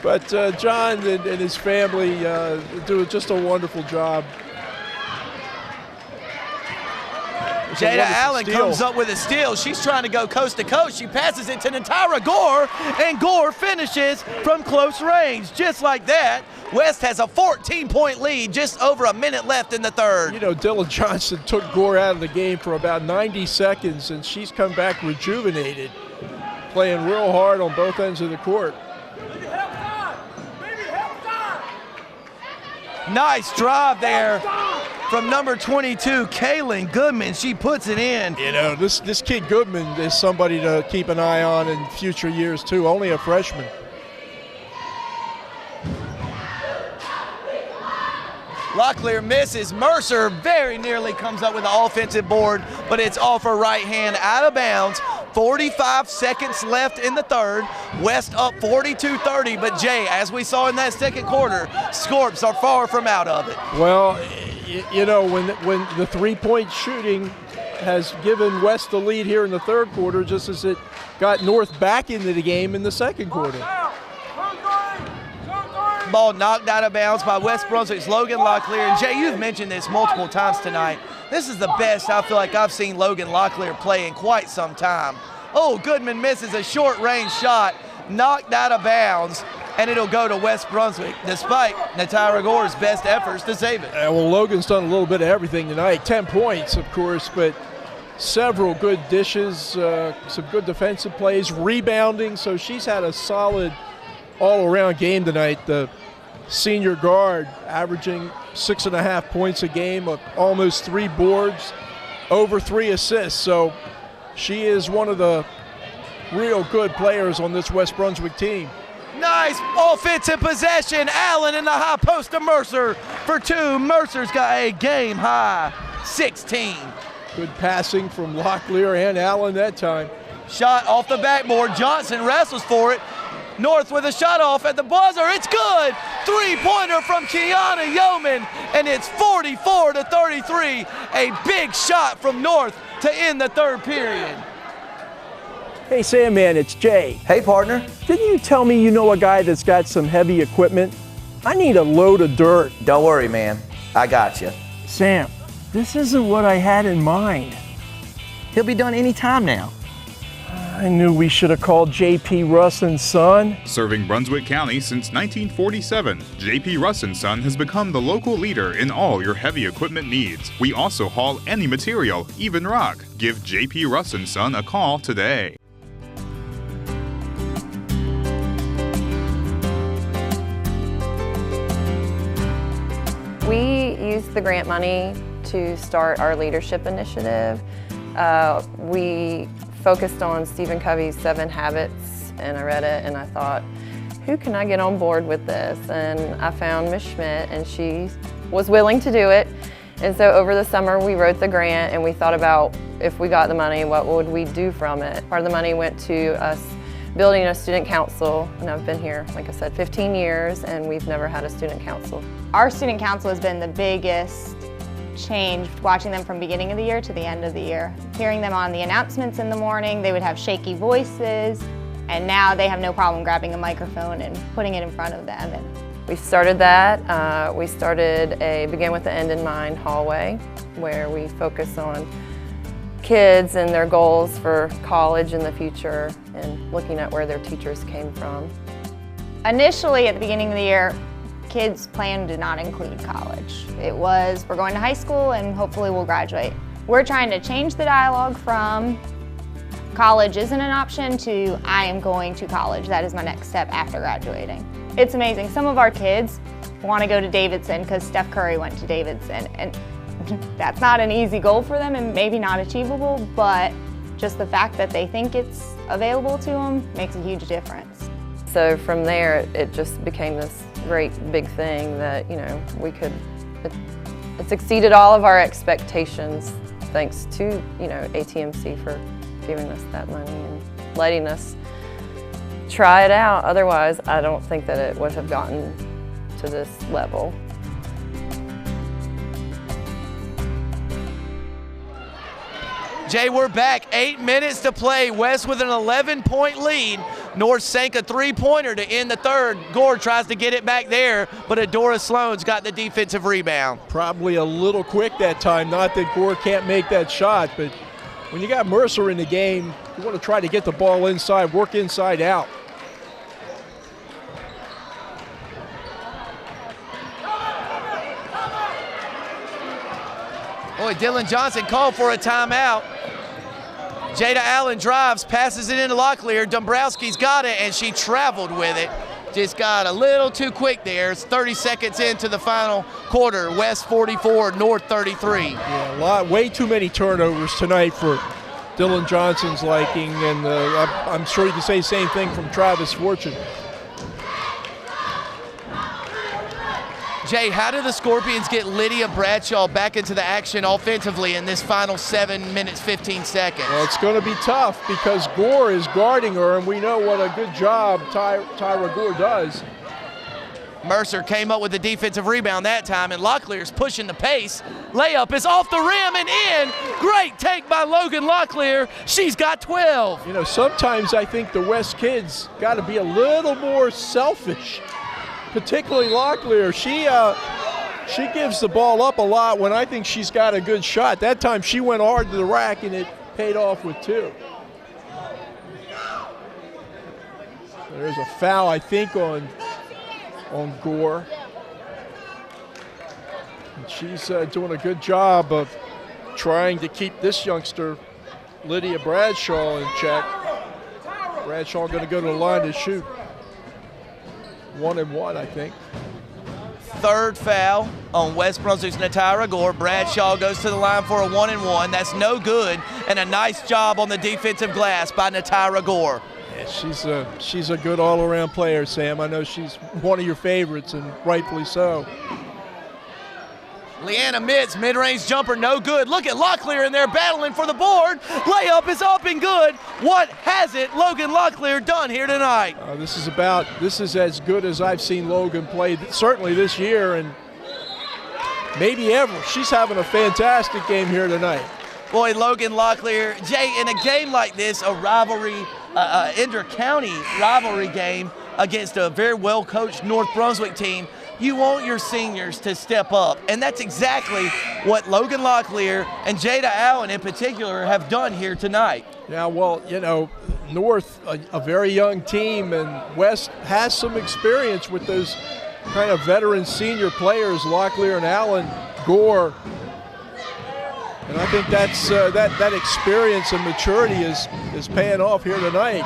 but John and his family do just a wonderful job. Jada Allen comes up with a steal. She's trying to go coast to coast. She passes it to Natara Gore, and Gore finishes from close range. Just like that, West has a 14-point lead, just over a minute left in the third. You know, Dylan Johnson took Gore out of the game for about 90 seconds, and she's come back rejuvenated, playing real hard on both ends of the court. Nice drive there from number 22, Kaylin Goodman. She puts it in. You know, this kid Goodman is somebody to keep an eye on in future years, too. Only a freshman. Locklear misses. Mercer very nearly comes up with the offensive board, but it's off her right hand, out of bounds. 45 seconds left in the third. West up 42-30, but Jay, as we saw in that second quarter, Scorps are far from out of it. Well, you know, when the three-point shooting has given West the lead here in the third quarter, just as it got North back into the game in the second quarter. Ball knocked out of bounds by West Brunswick's Logan Locklear. And Jay, you've mentioned this multiple times tonight. This is the best I feel like I've seen Logan Locklear play in quite some time. Oh, Goodman misses a short-range shot, knocked out of bounds, and it'll go to West Brunswick, despite Natara Gore's best efforts to save it. Well, Logan's done a little bit of everything tonight. 10 points, of course, but several good dishes, some good defensive plays, rebounding. So she's had a solid all-around game tonight. The senior guard averaging 6.5 points a game, almost 3 boards, over 3 assists. So she is one of the real good players on this West Brunswick team. Nice offensive possession. Allen in the high post to Mercer for 2. Mercer's got a game high 16. Good passing from Locklear and Allen that time. Shot off the backboard. Johnson wrestles for it. North with a shot off at the buzzer. It's good. 3-pointer from Kiana Yeoman, and it's 44-33. A big shot from North to end the third period. Hey Sandman, it's Jay. Hey, partner. Didn't you tell me you know a guy that's got some heavy equipment? I need a load of dirt. Don't worry, man. I got you. Sam, this isn't what I had in mind. He'll be done any time now. I knew we should have called J.P. Russ & Son. Serving Brunswick County since 1947, J.P. Russ & Son has become the local leader in all your heavy equipment needs. We also haul any material, even rock. Give J.P. Russ & Son a call today. We used the grant money to start our leadership initiative. We focused on Stephen Covey's 7 Habits, and I read it and I thought, who can I get on board with this? And I found Ms. Schmidt, and she was willing to do it. And so over the summer we wrote the grant, and we thought about if we got the money, what would we do from it? Part of the money went to us building a student council, and I've been here, like I said, 15 years, and we've never had a student council. Our student council has been the biggest change, watching them from beginning of the year to the end of the year. Hearing them on the announcements in the morning, they would have shaky voices, and now they have no problem grabbing a microphone and putting it in front of them. And we started that. We started a Begin with the End in Mind hallway, where we focus on kids and their goals for college in the future and looking at where their teachers came from. initially, at the beginning of the year, kids' plan did not include college. It was, we're going to high school and hopefully we'll graduate. We're trying to change the dialogue from college isn't an option to I am going to college. That is my next step after graduating. It's amazing. Some of our kids want to go to Davidson because Steph Curry went to Davidson, and that's not an easy goal for them and maybe not achievable, but just the fact that they think it's available to them makes a huge difference. So from there, it just became this great big thing that, you know, we could it's exceeded all of our expectations, thanks to, you know, ATMC for giving us that money and letting us try it out. Otherwise, I don't think that it would have gotten to this level. Jay, we're back. 8 minutes to play. West with an 11-point lead. North sank a three-pointer to end the third. Gore tries to get it back there, but Adora Sloan's got the defensive rebound. Probably a little quick that time. Not that Gore can't make that shot, but when you got Mercer in the game, you want to try to get the ball inside, work inside out. Boy, Dylan Johnson called for a timeout. Jada Allen drives, passes it into Locklear. Dombrowski's got it, and she traveled with it. Just got a little too quick there. It's 30 seconds into the final quarter. West 44, North 33. Yeah, way too many turnovers tonight for Dylan Johnson's liking, and I'm sure you can say the same thing from Travis Fortune. Jay, how do the Scorpions get Lydia Bradshaw back into the action offensively in this final 7 minutes, 15 seconds? Well, it's going to be tough because Gore is guarding her, and we know what a good job Tyra Gore does. Mercer came up with the defensive rebound that time, and Locklear's pushing the pace. Layup is off the rim and in. Great take by Logan Locklear. She's got 12. You know, sometimes I think the West kids got to be a little more selfish. Particularly Locklear, she gives the ball up a lot when I think she's got a good shot. That time she went hard to the rack and it paid off with 2. There's a foul, I think, on Gore. And she's doing a good job of trying to keep this youngster, Lydia Bradshaw, in check. Bradshaw going to go to the line to shoot. 1 and 1, I think. Third foul on West Brunswick's Natyra Gore. Bradshaw goes to the line for a 1 and 1. That's no good, and a nice job on the defensive glass by Natyra Gore. Yeah, she's a good all-around player, Sam. I know she's one of your favorites, and rightfully so. Leanna Mitz, mid-range jumper, no good. Look at Locklear in there battling for the board. Layup is up and good. What has it Logan Locklear done here tonight? This is as good as I've seen Logan play, certainly this year and maybe ever. She's having a fantastic game here tonight. Boy, Logan Locklear, Jay, in a game like this, a rivalry, inter-county rivalry game against a very well-coached North Brunswick team, you want your seniors to step up, and that's exactly what Logan Locklear and Jada Allen in particular have done here tonight. Yeah, well, you know, North, a very young team, and West has some experience with those kind of veteran senior players, Locklear and Allen, Gore. And I think that's that experience and maturity is paying off here tonight.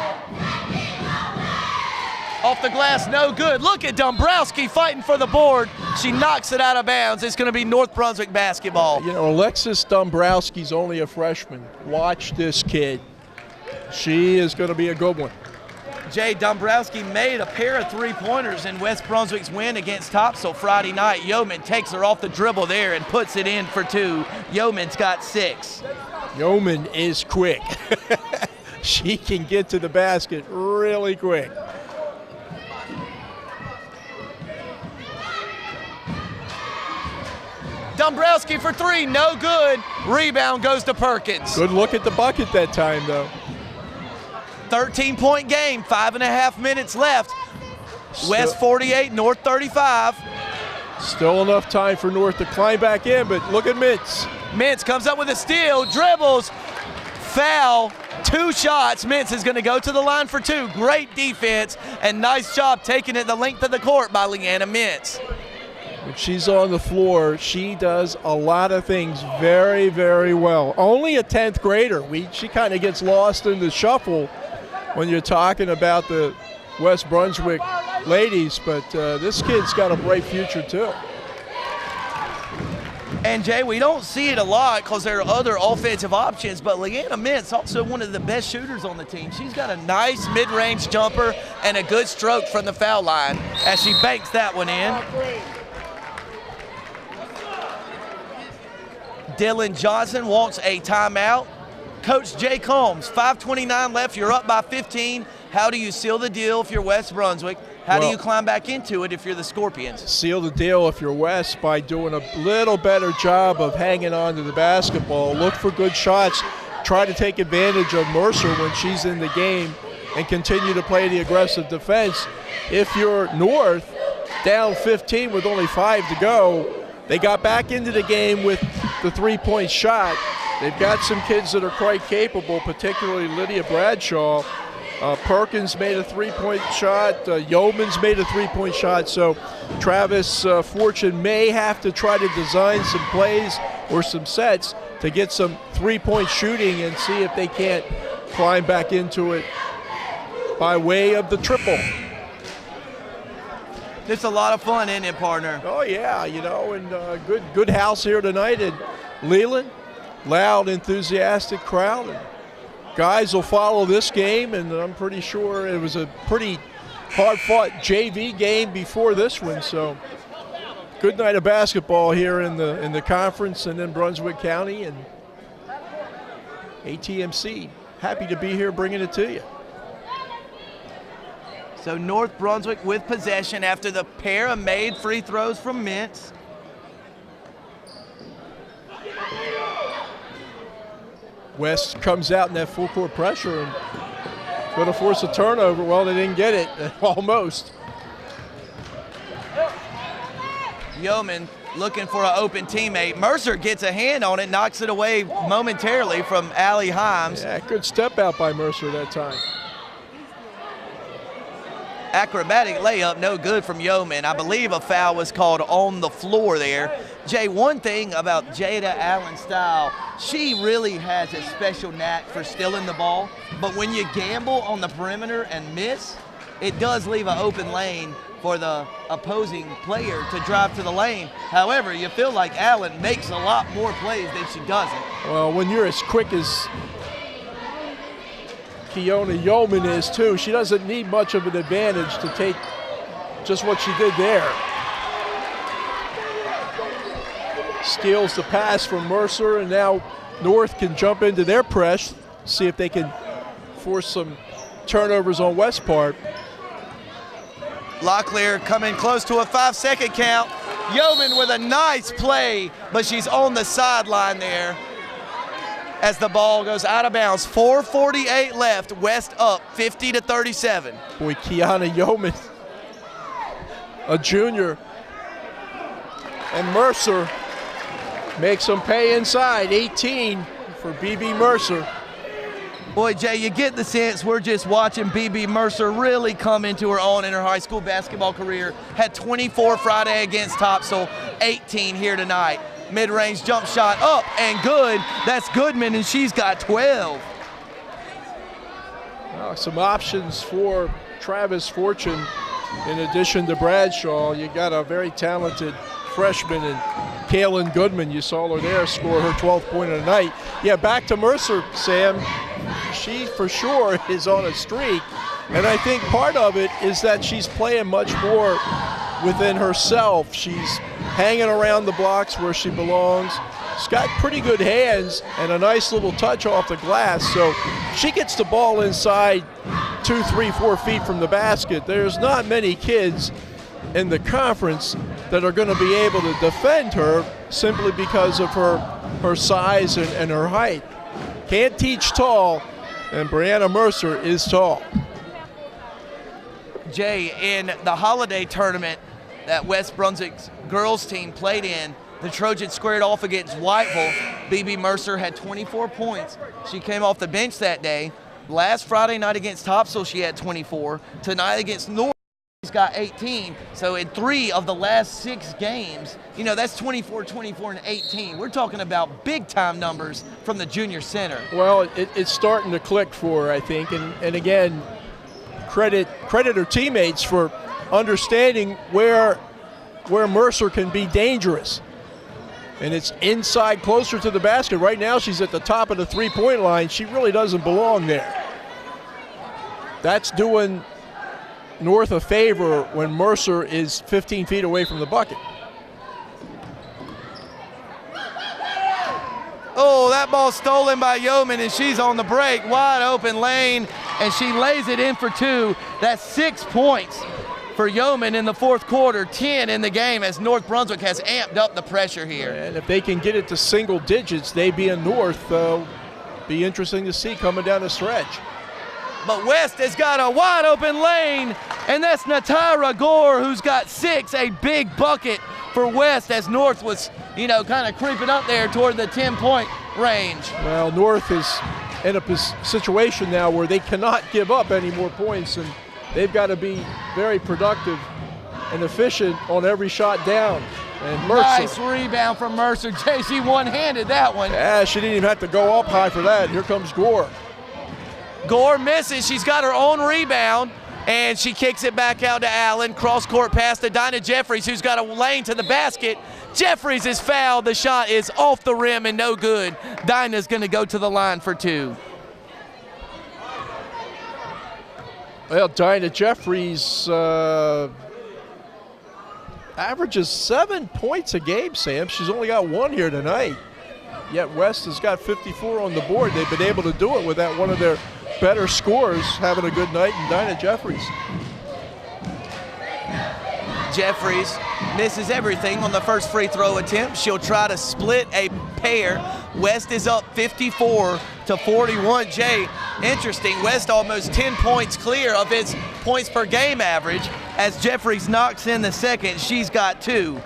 Off the glass, no good. Look at Dombrowski fighting for the board. She knocks it out of bounds. It's going to be North Brunswick basketball. You know, Alexis Dombrowski's only a freshman. Watch this kid. She is going to be a good one. Jay, Dombrowski made a pair of three-pointers in West Brunswick's win against Topsail Friday night. Yeoman takes her off the dribble there and puts it in for 2. Yeoman's got 6. Yeoman is quick. She can get to the basket really quick. Dombrowski for 3, no good. Rebound goes to Perkins. Good look at the bucket that time, though. 13-point game, 5.5 minutes left. West 48, North 35. Still enough time for North to climb back in, but look at Mintz. Mintz comes up with a steal, dribbles, foul, 2 shots. Mintz is going to go to the line for 2. Great defense, and nice job taking it the length of the court by Leanna Mintz. When she's on the floor, she does a lot of things very, very well. Only a 10th grader. She kind of gets lost in the shuffle when you're talking about the West Brunswick ladies, but this kid's got a bright future too. And Jay, we don't see it a lot because there are other offensive options, but Leanna Mintz also one of the best shooters on the team. She's got a nice mid-range jumper and a good stroke from the foul line as she banks that one in. Dylan Johnson wants a timeout. Coach Jay Combs, 5:29 left, you're up by 15. How do you seal the deal if you're West Brunswick? How do you climb back into it if you're the Scorpions? Seal the deal if you're West by doing a little better job of hanging on to the basketball. Look for good shots. Try to take advantage of Mercer when she's in the game and continue to play the aggressive defense. If you're North, down 15 with only 5 to go, they got back into the game with the three-point shot. They've got some kids that are quite capable, particularly Lydia Bradshaw. Perkins made a three-point shot. Yeoman's made a three-point shot. So Travis Fortune may have to try to design some plays or some sets to get some three-point shooting and see if they can't climb back into it by way of the triple. It's a lot of fun, isn't it, partner? Oh, yeah, you know, and good house here tonight in Leland. Loud, enthusiastic crowd. And guys will follow this game, and I'm pretty sure it was a pretty hard-fought JV game before this one. So good night of basketball here in the conference and in Brunswick County, and ATMC happy to be here bringing it to you. So North Brunswick with possession after the pair of made free throws from Mintz. West comes out in that full court pressure and going to force a turnover. Well, they didn't get it, almost. Yeoman looking for an open teammate. Mercer gets a hand on it, knocks it away momentarily from Allie Himes. Yeah, good step out by Mercer that time. Acrobatic layup, no good from Yeoman. I believe a foul was called on the floor there. Jay, one thing about Jada Allen Style, she really has a special knack for stealing the ball, but when you gamble on the perimeter and miss, it does leave an open lane for the opposing player to drive to the lane. However, you feel like Allen makes a lot more plays than she doesn't. Well, when you're as quick as Keona Yeoman is too, she doesn't need much of an advantage to take just what she did there. Steals the pass from Mercer, and now North can jump into their press, see if they can force some turnovers on West part. Locklear coming close to a 5-second count. Yeoman with a nice play, but she's on the sideline there as the ball goes out of bounds. 4:48 left, West up 50-37. Boy, Kiana Yeoman, a junior, and Mercer makes them pay inside. 18 for BB Mercer. Boy, Jay, you get the sense we're just watching BB Mercer really come into her own in her high school basketball career. Had 24 Friday against Topsail, 18 here tonight. Mid-range jump shot up and good. That's Goodman, and she's got 12. Some options for Travis Fortune in addition to Bradshaw. You got a very talented freshman in Kaylin Goodman. You saw her there score her 12th point of the night. Yeah, back to Mercer, Sam. She for sure is on a streak, and I think part of it is that she's playing much more within herself. She's hanging around the blocks where she belongs. She's got pretty good hands and a nice little touch off the glass, so she gets the ball inside 2, 3, 4 feet from the basket. There's not many kids in the conference that are going to be able to defend her simply because of her size and her height. Can't teach tall, and Brianna Mercer is tall. Jay, in the holiday tournament that West Brunswick's girls team played in, the Trojans squared off against Whiteville. BB Mercer had 24 points. She came off the bench that day. Last Friday night against Topsail, she had 24. Tonight against North, she's got 18. So in 3 of the last 6 games, you know, that's 24, 24, and 18. We're talking about big-time numbers from the junior center. Well, it's starting to click for her, I think. And again, credit her teammates for understanding where Mercer can be dangerous. And it's inside closer to the basket. Right now she's at the top of the three-point line. She really doesn't belong there. That's doing North a favor when Mercer is 15 feet away from the bucket. Oh, that ball stolen by Yeoman, and she's on the break. Wide open lane, and she lays it in for 2. That's 6 points for Yeoman in the fourth quarter, 10 in the game as North Brunswick has amped up the pressure here. And if they can get it to single digits, they being North, be interesting to see coming down the stretch. But West has got a wide open lane, and that's Natara Gore who's got 6, a big bucket for West as North was, kind of creeping up there toward the 10-point range. Well, North is in a situation now where they cannot give up any more points, and they've got to be very productive and efficient on every shot down. And Mercer. Nice rebound from Mercer. Jay, she one-handed that one. Yeah, she didn't even have to go up high for that. Here comes Gore. Gore misses. She's got her own rebound, and she kicks it back out to Allen. Cross-court pass to Dinah Jeffries, who's got a lane to the basket. Jeffries is fouled. The shot is off the rim and no good. Dinah's going to go to the line for 2. Well, Dinah Jeffries averages 7 points a game, Sam. She's only got 1 here tonight. Yet West has got 54 on the board. They've been able to do it without one of their better scorers having a good night, and Dinah Jeffries. Jeffries misses everything on the first free throw attempt. She'll try to split a pair. West is up 54-41. Jay, interesting. West almost 10 points clear of its points per game average as Jeffries knocks in the second. She's got 2.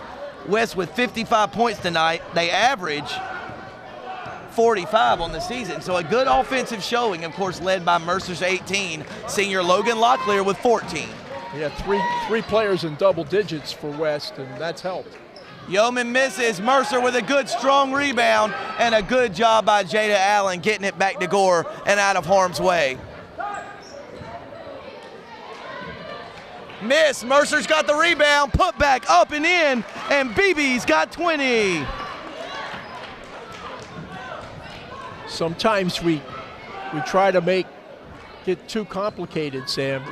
West with 55 points tonight. They average 45 on the season. So a good offensive showing, of course, led by Mercer's 18, senior Logan Locklear with 14. Yeah, three players in double digits for West, and that's helped. Yeoman misses. Mercer with a good, strong rebound, and a good job by Jada Allen getting it back to Gore and out of harm's way. Miss. Mercer's got the rebound, put back up and in, and BB's got 20. Sometimes we try to get too complicated, Sam.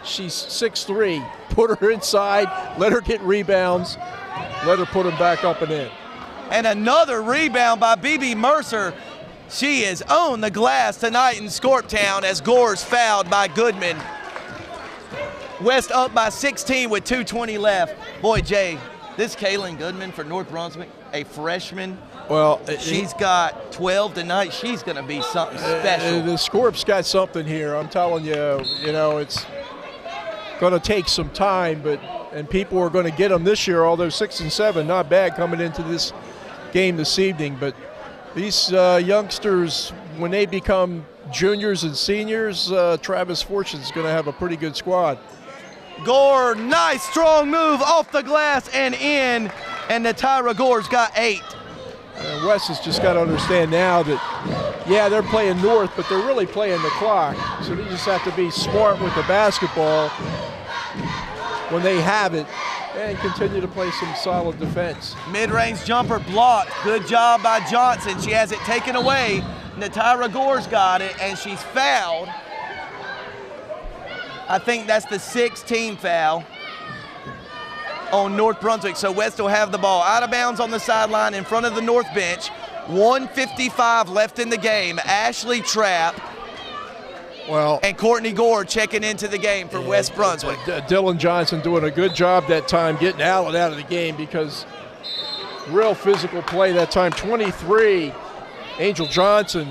She's 6'3". Put her inside, let her get rebounds, let her put them back up and in. And another rebound by BB Mercer. She is on the glass tonight in Scorptown as Gore's fouled by Goodman. West up by 16 with 2:20 left. Boy, Jay, this Kaylin Goodman for North Brunswick, a freshman. Well, she's got 12 tonight. She's going to be something special. The Scorp's got something here. I'm telling you, it's going to take some time, and people are going to get them this year, although 6 and 7, not bad coming into this game this evening. But these youngsters, when they become juniors and seniors, Travis Fortune's going to have a pretty good squad. Gore, nice strong move off the glass and in, and Natara Gore's got 8. And West has just got to understand now that, yeah, they're playing North, but they're really playing the clock. So they just have to be smart with the basketball when they have it and continue to play some solid defense. Mid-range jumper blocked. Good job by Johnson. She has it taken away. Natara Gore's got it, and she's fouled. I think that's the 6th team foul on North Brunswick. So West will have the ball out of bounds on the sideline in front of the North bench. 1:55 left in the game. Ashley Trapp and Courtney Gore checking into the game for West Brunswick. Dylan Johnson doing a good job that time getting Allen out of the game because real physical play that time. 23, Angel Johnson,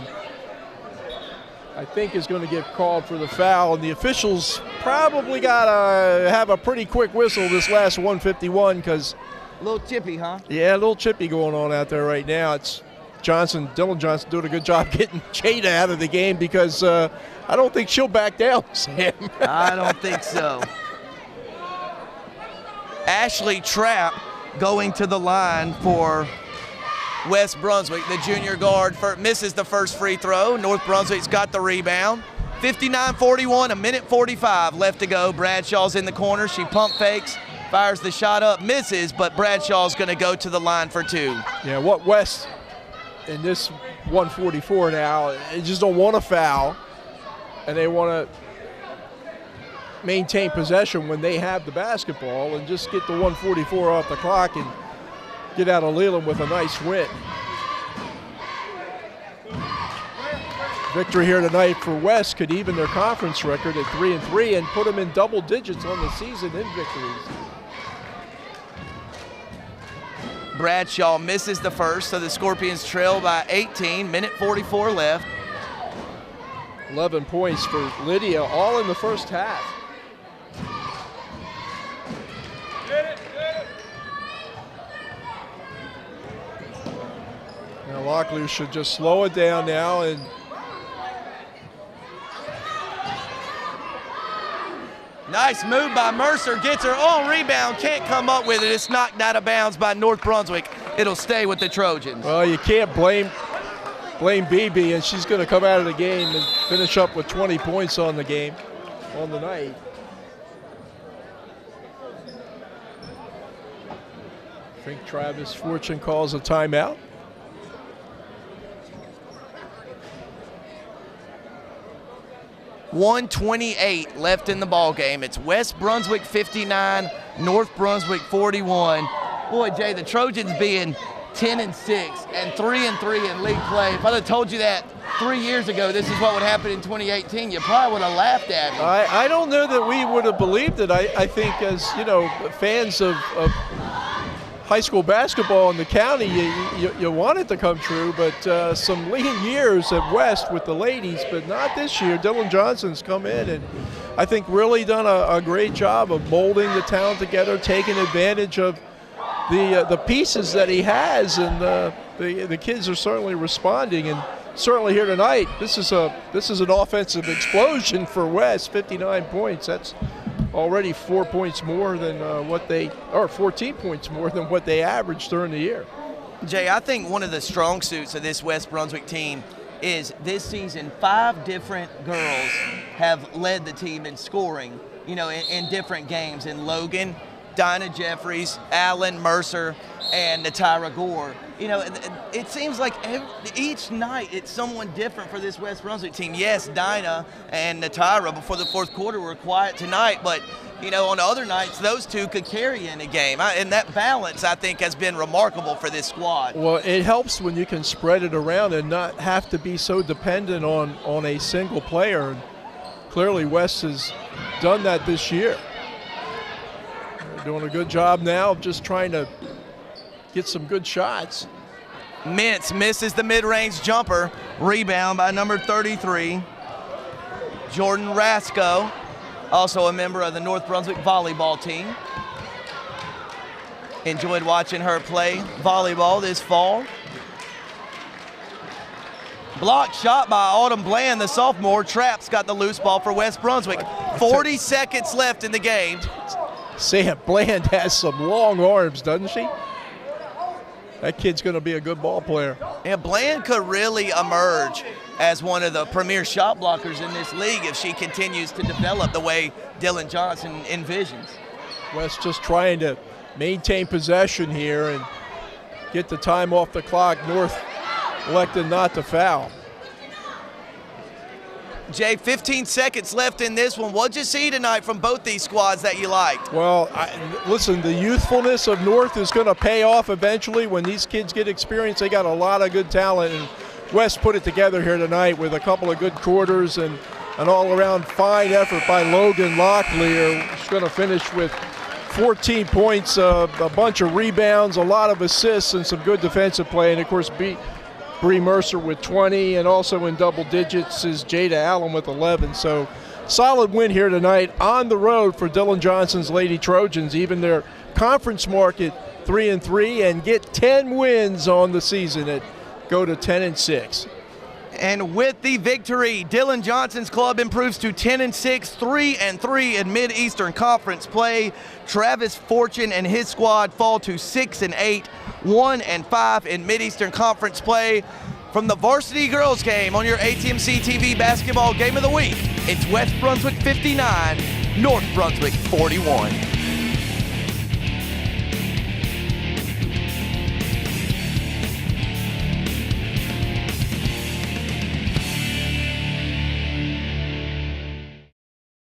I think, is going to get called for the foul, and the officials probably got to have a pretty quick whistle this last 151 because a little chippy, huh? Yeah, a little chippy going on out there right now. It's Dylan Johnson doing a good job getting Jada out of the game because I don't think she'll back down, Sam. I don't think so. Ashley Trapp going to the line for West Brunswick. The junior guard misses the first free throw. North Brunswick's got the rebound. 59-41, a minute 45 left to go. Bradshaw's in the corner. She pump fakes, fires the shot up, misses, but Bradshaw's going to go to the line for 2. Yeah, what West in this 144 now, they just don't want to foul, and they want to maintain possession when they have the basketball and just get the 144 off the clock and get out of Leland with a nice win. Victory here tonight for West could even their conference record at 3-3 and put them in double digits on the season in victories. Bradshaw misses the first, so the Scorpions trail by 18, minute 44 left. 11 points for Lydia, all in the first half. Now Locklear should just slow it down now, and nice move by Mercer, gets her on rebound, can't come up with it. It's knocked out of bounds by North Brunswick. It'll stay with the Trojans. Well, you can't blame BB, and she's going to come out of the game and finish up with 20 points on the game, on the night. I think Travis Fortune calls a timeout. .128 left in the ball game. It's West Brunswick 59, North Brunswick 41. Boy, Jay, the Trojans being 10-6 and 3-3 in league play. If I'd have told you that 3 years ago, this is what would happen in 2018, you probably would have laughed at me. I don't know that we would have believed it. I think, as you know, fans of high school basketball in the county, you want it to come true, but some lean years at West with the ladies, but not this year. Dylan Johnson's come in and I think really done a great job of molding the town together, taking advantage of the pieces that he has, and the kids are certainly responding. And certainly here tonight, this is an offensive explosion for West. 59 points. That's already 4 points more than 14 points more than what they averaged during the year. Jay, I think one of the strong suits of this West Brunswick team is this season 5 different girls have led the team in scoring, in different games. In Logan, Dinah Jeffries, Allen Mercer, and Natira Gore. It seems like each night it's someone different for this West Brunswick team. Yes, Dinah and Natira before the fourth quarter were quiet tonight, but on other nights those two could carry in a game. And that balance, I think, has been remarkable for this squad. Well, it helps when you can spread it around and not have to be so dependent on a single player. And clearly West has done that this year. Doing a good job now of just trying to get some good shots. Mintz misses the mid-range jumper. Rebound by number 33. Jordan Rasco, also a member of the North Brunswick volleyball team. Enjoyed watching her play volleyball this fall. Blocked shot by Autumn Bland, the sophomore. Trapp's got the loose ball for West Brunswick. 40 seconds left in the game. Sam Bland has some long arms, doesn't she? That kid's going to be a good ball player. Yeah, Bland could really emerge as one of the premier shot blockers in this league if she continues to develop the way Dylan Johnson envisions. West just trying to maintain possession here and get the time off the clock. North elected not to foul. Jay, 15 seconds left in this one. What'd you see tonight from both these squads that you liked? Well, listen, the youthfulness of North is going to pay off eventually when these kids get experience. They got a lot of good talent, and West put it together here tonight with a couple of good quarters and an all-around fine effort by Logan Locklear. She's going to finish with 14 points, a bunch of rebounds, a lot of assists, and some good defensive play. And, of course, Bree Mercer with 20, and also in double digits is Jada Allen with 11. So solid win here tonight on the road for Dylan Johnson's Lady Trojans, even their conference mark at 3-3, and get 10 wins on the season and go to 10-6. And with the victory, Dylan Johnson's club improves to 10-6, 3-3 in Mid-Eastern Conference play. Travis Fortune and his squad fall to 6-8, 1-5 in Mid-Eastern Conference play. From the Varsity Girls game on your ATMC TV Basketball Game of the Week, it's West Brunswick 59, North Brunswick 41.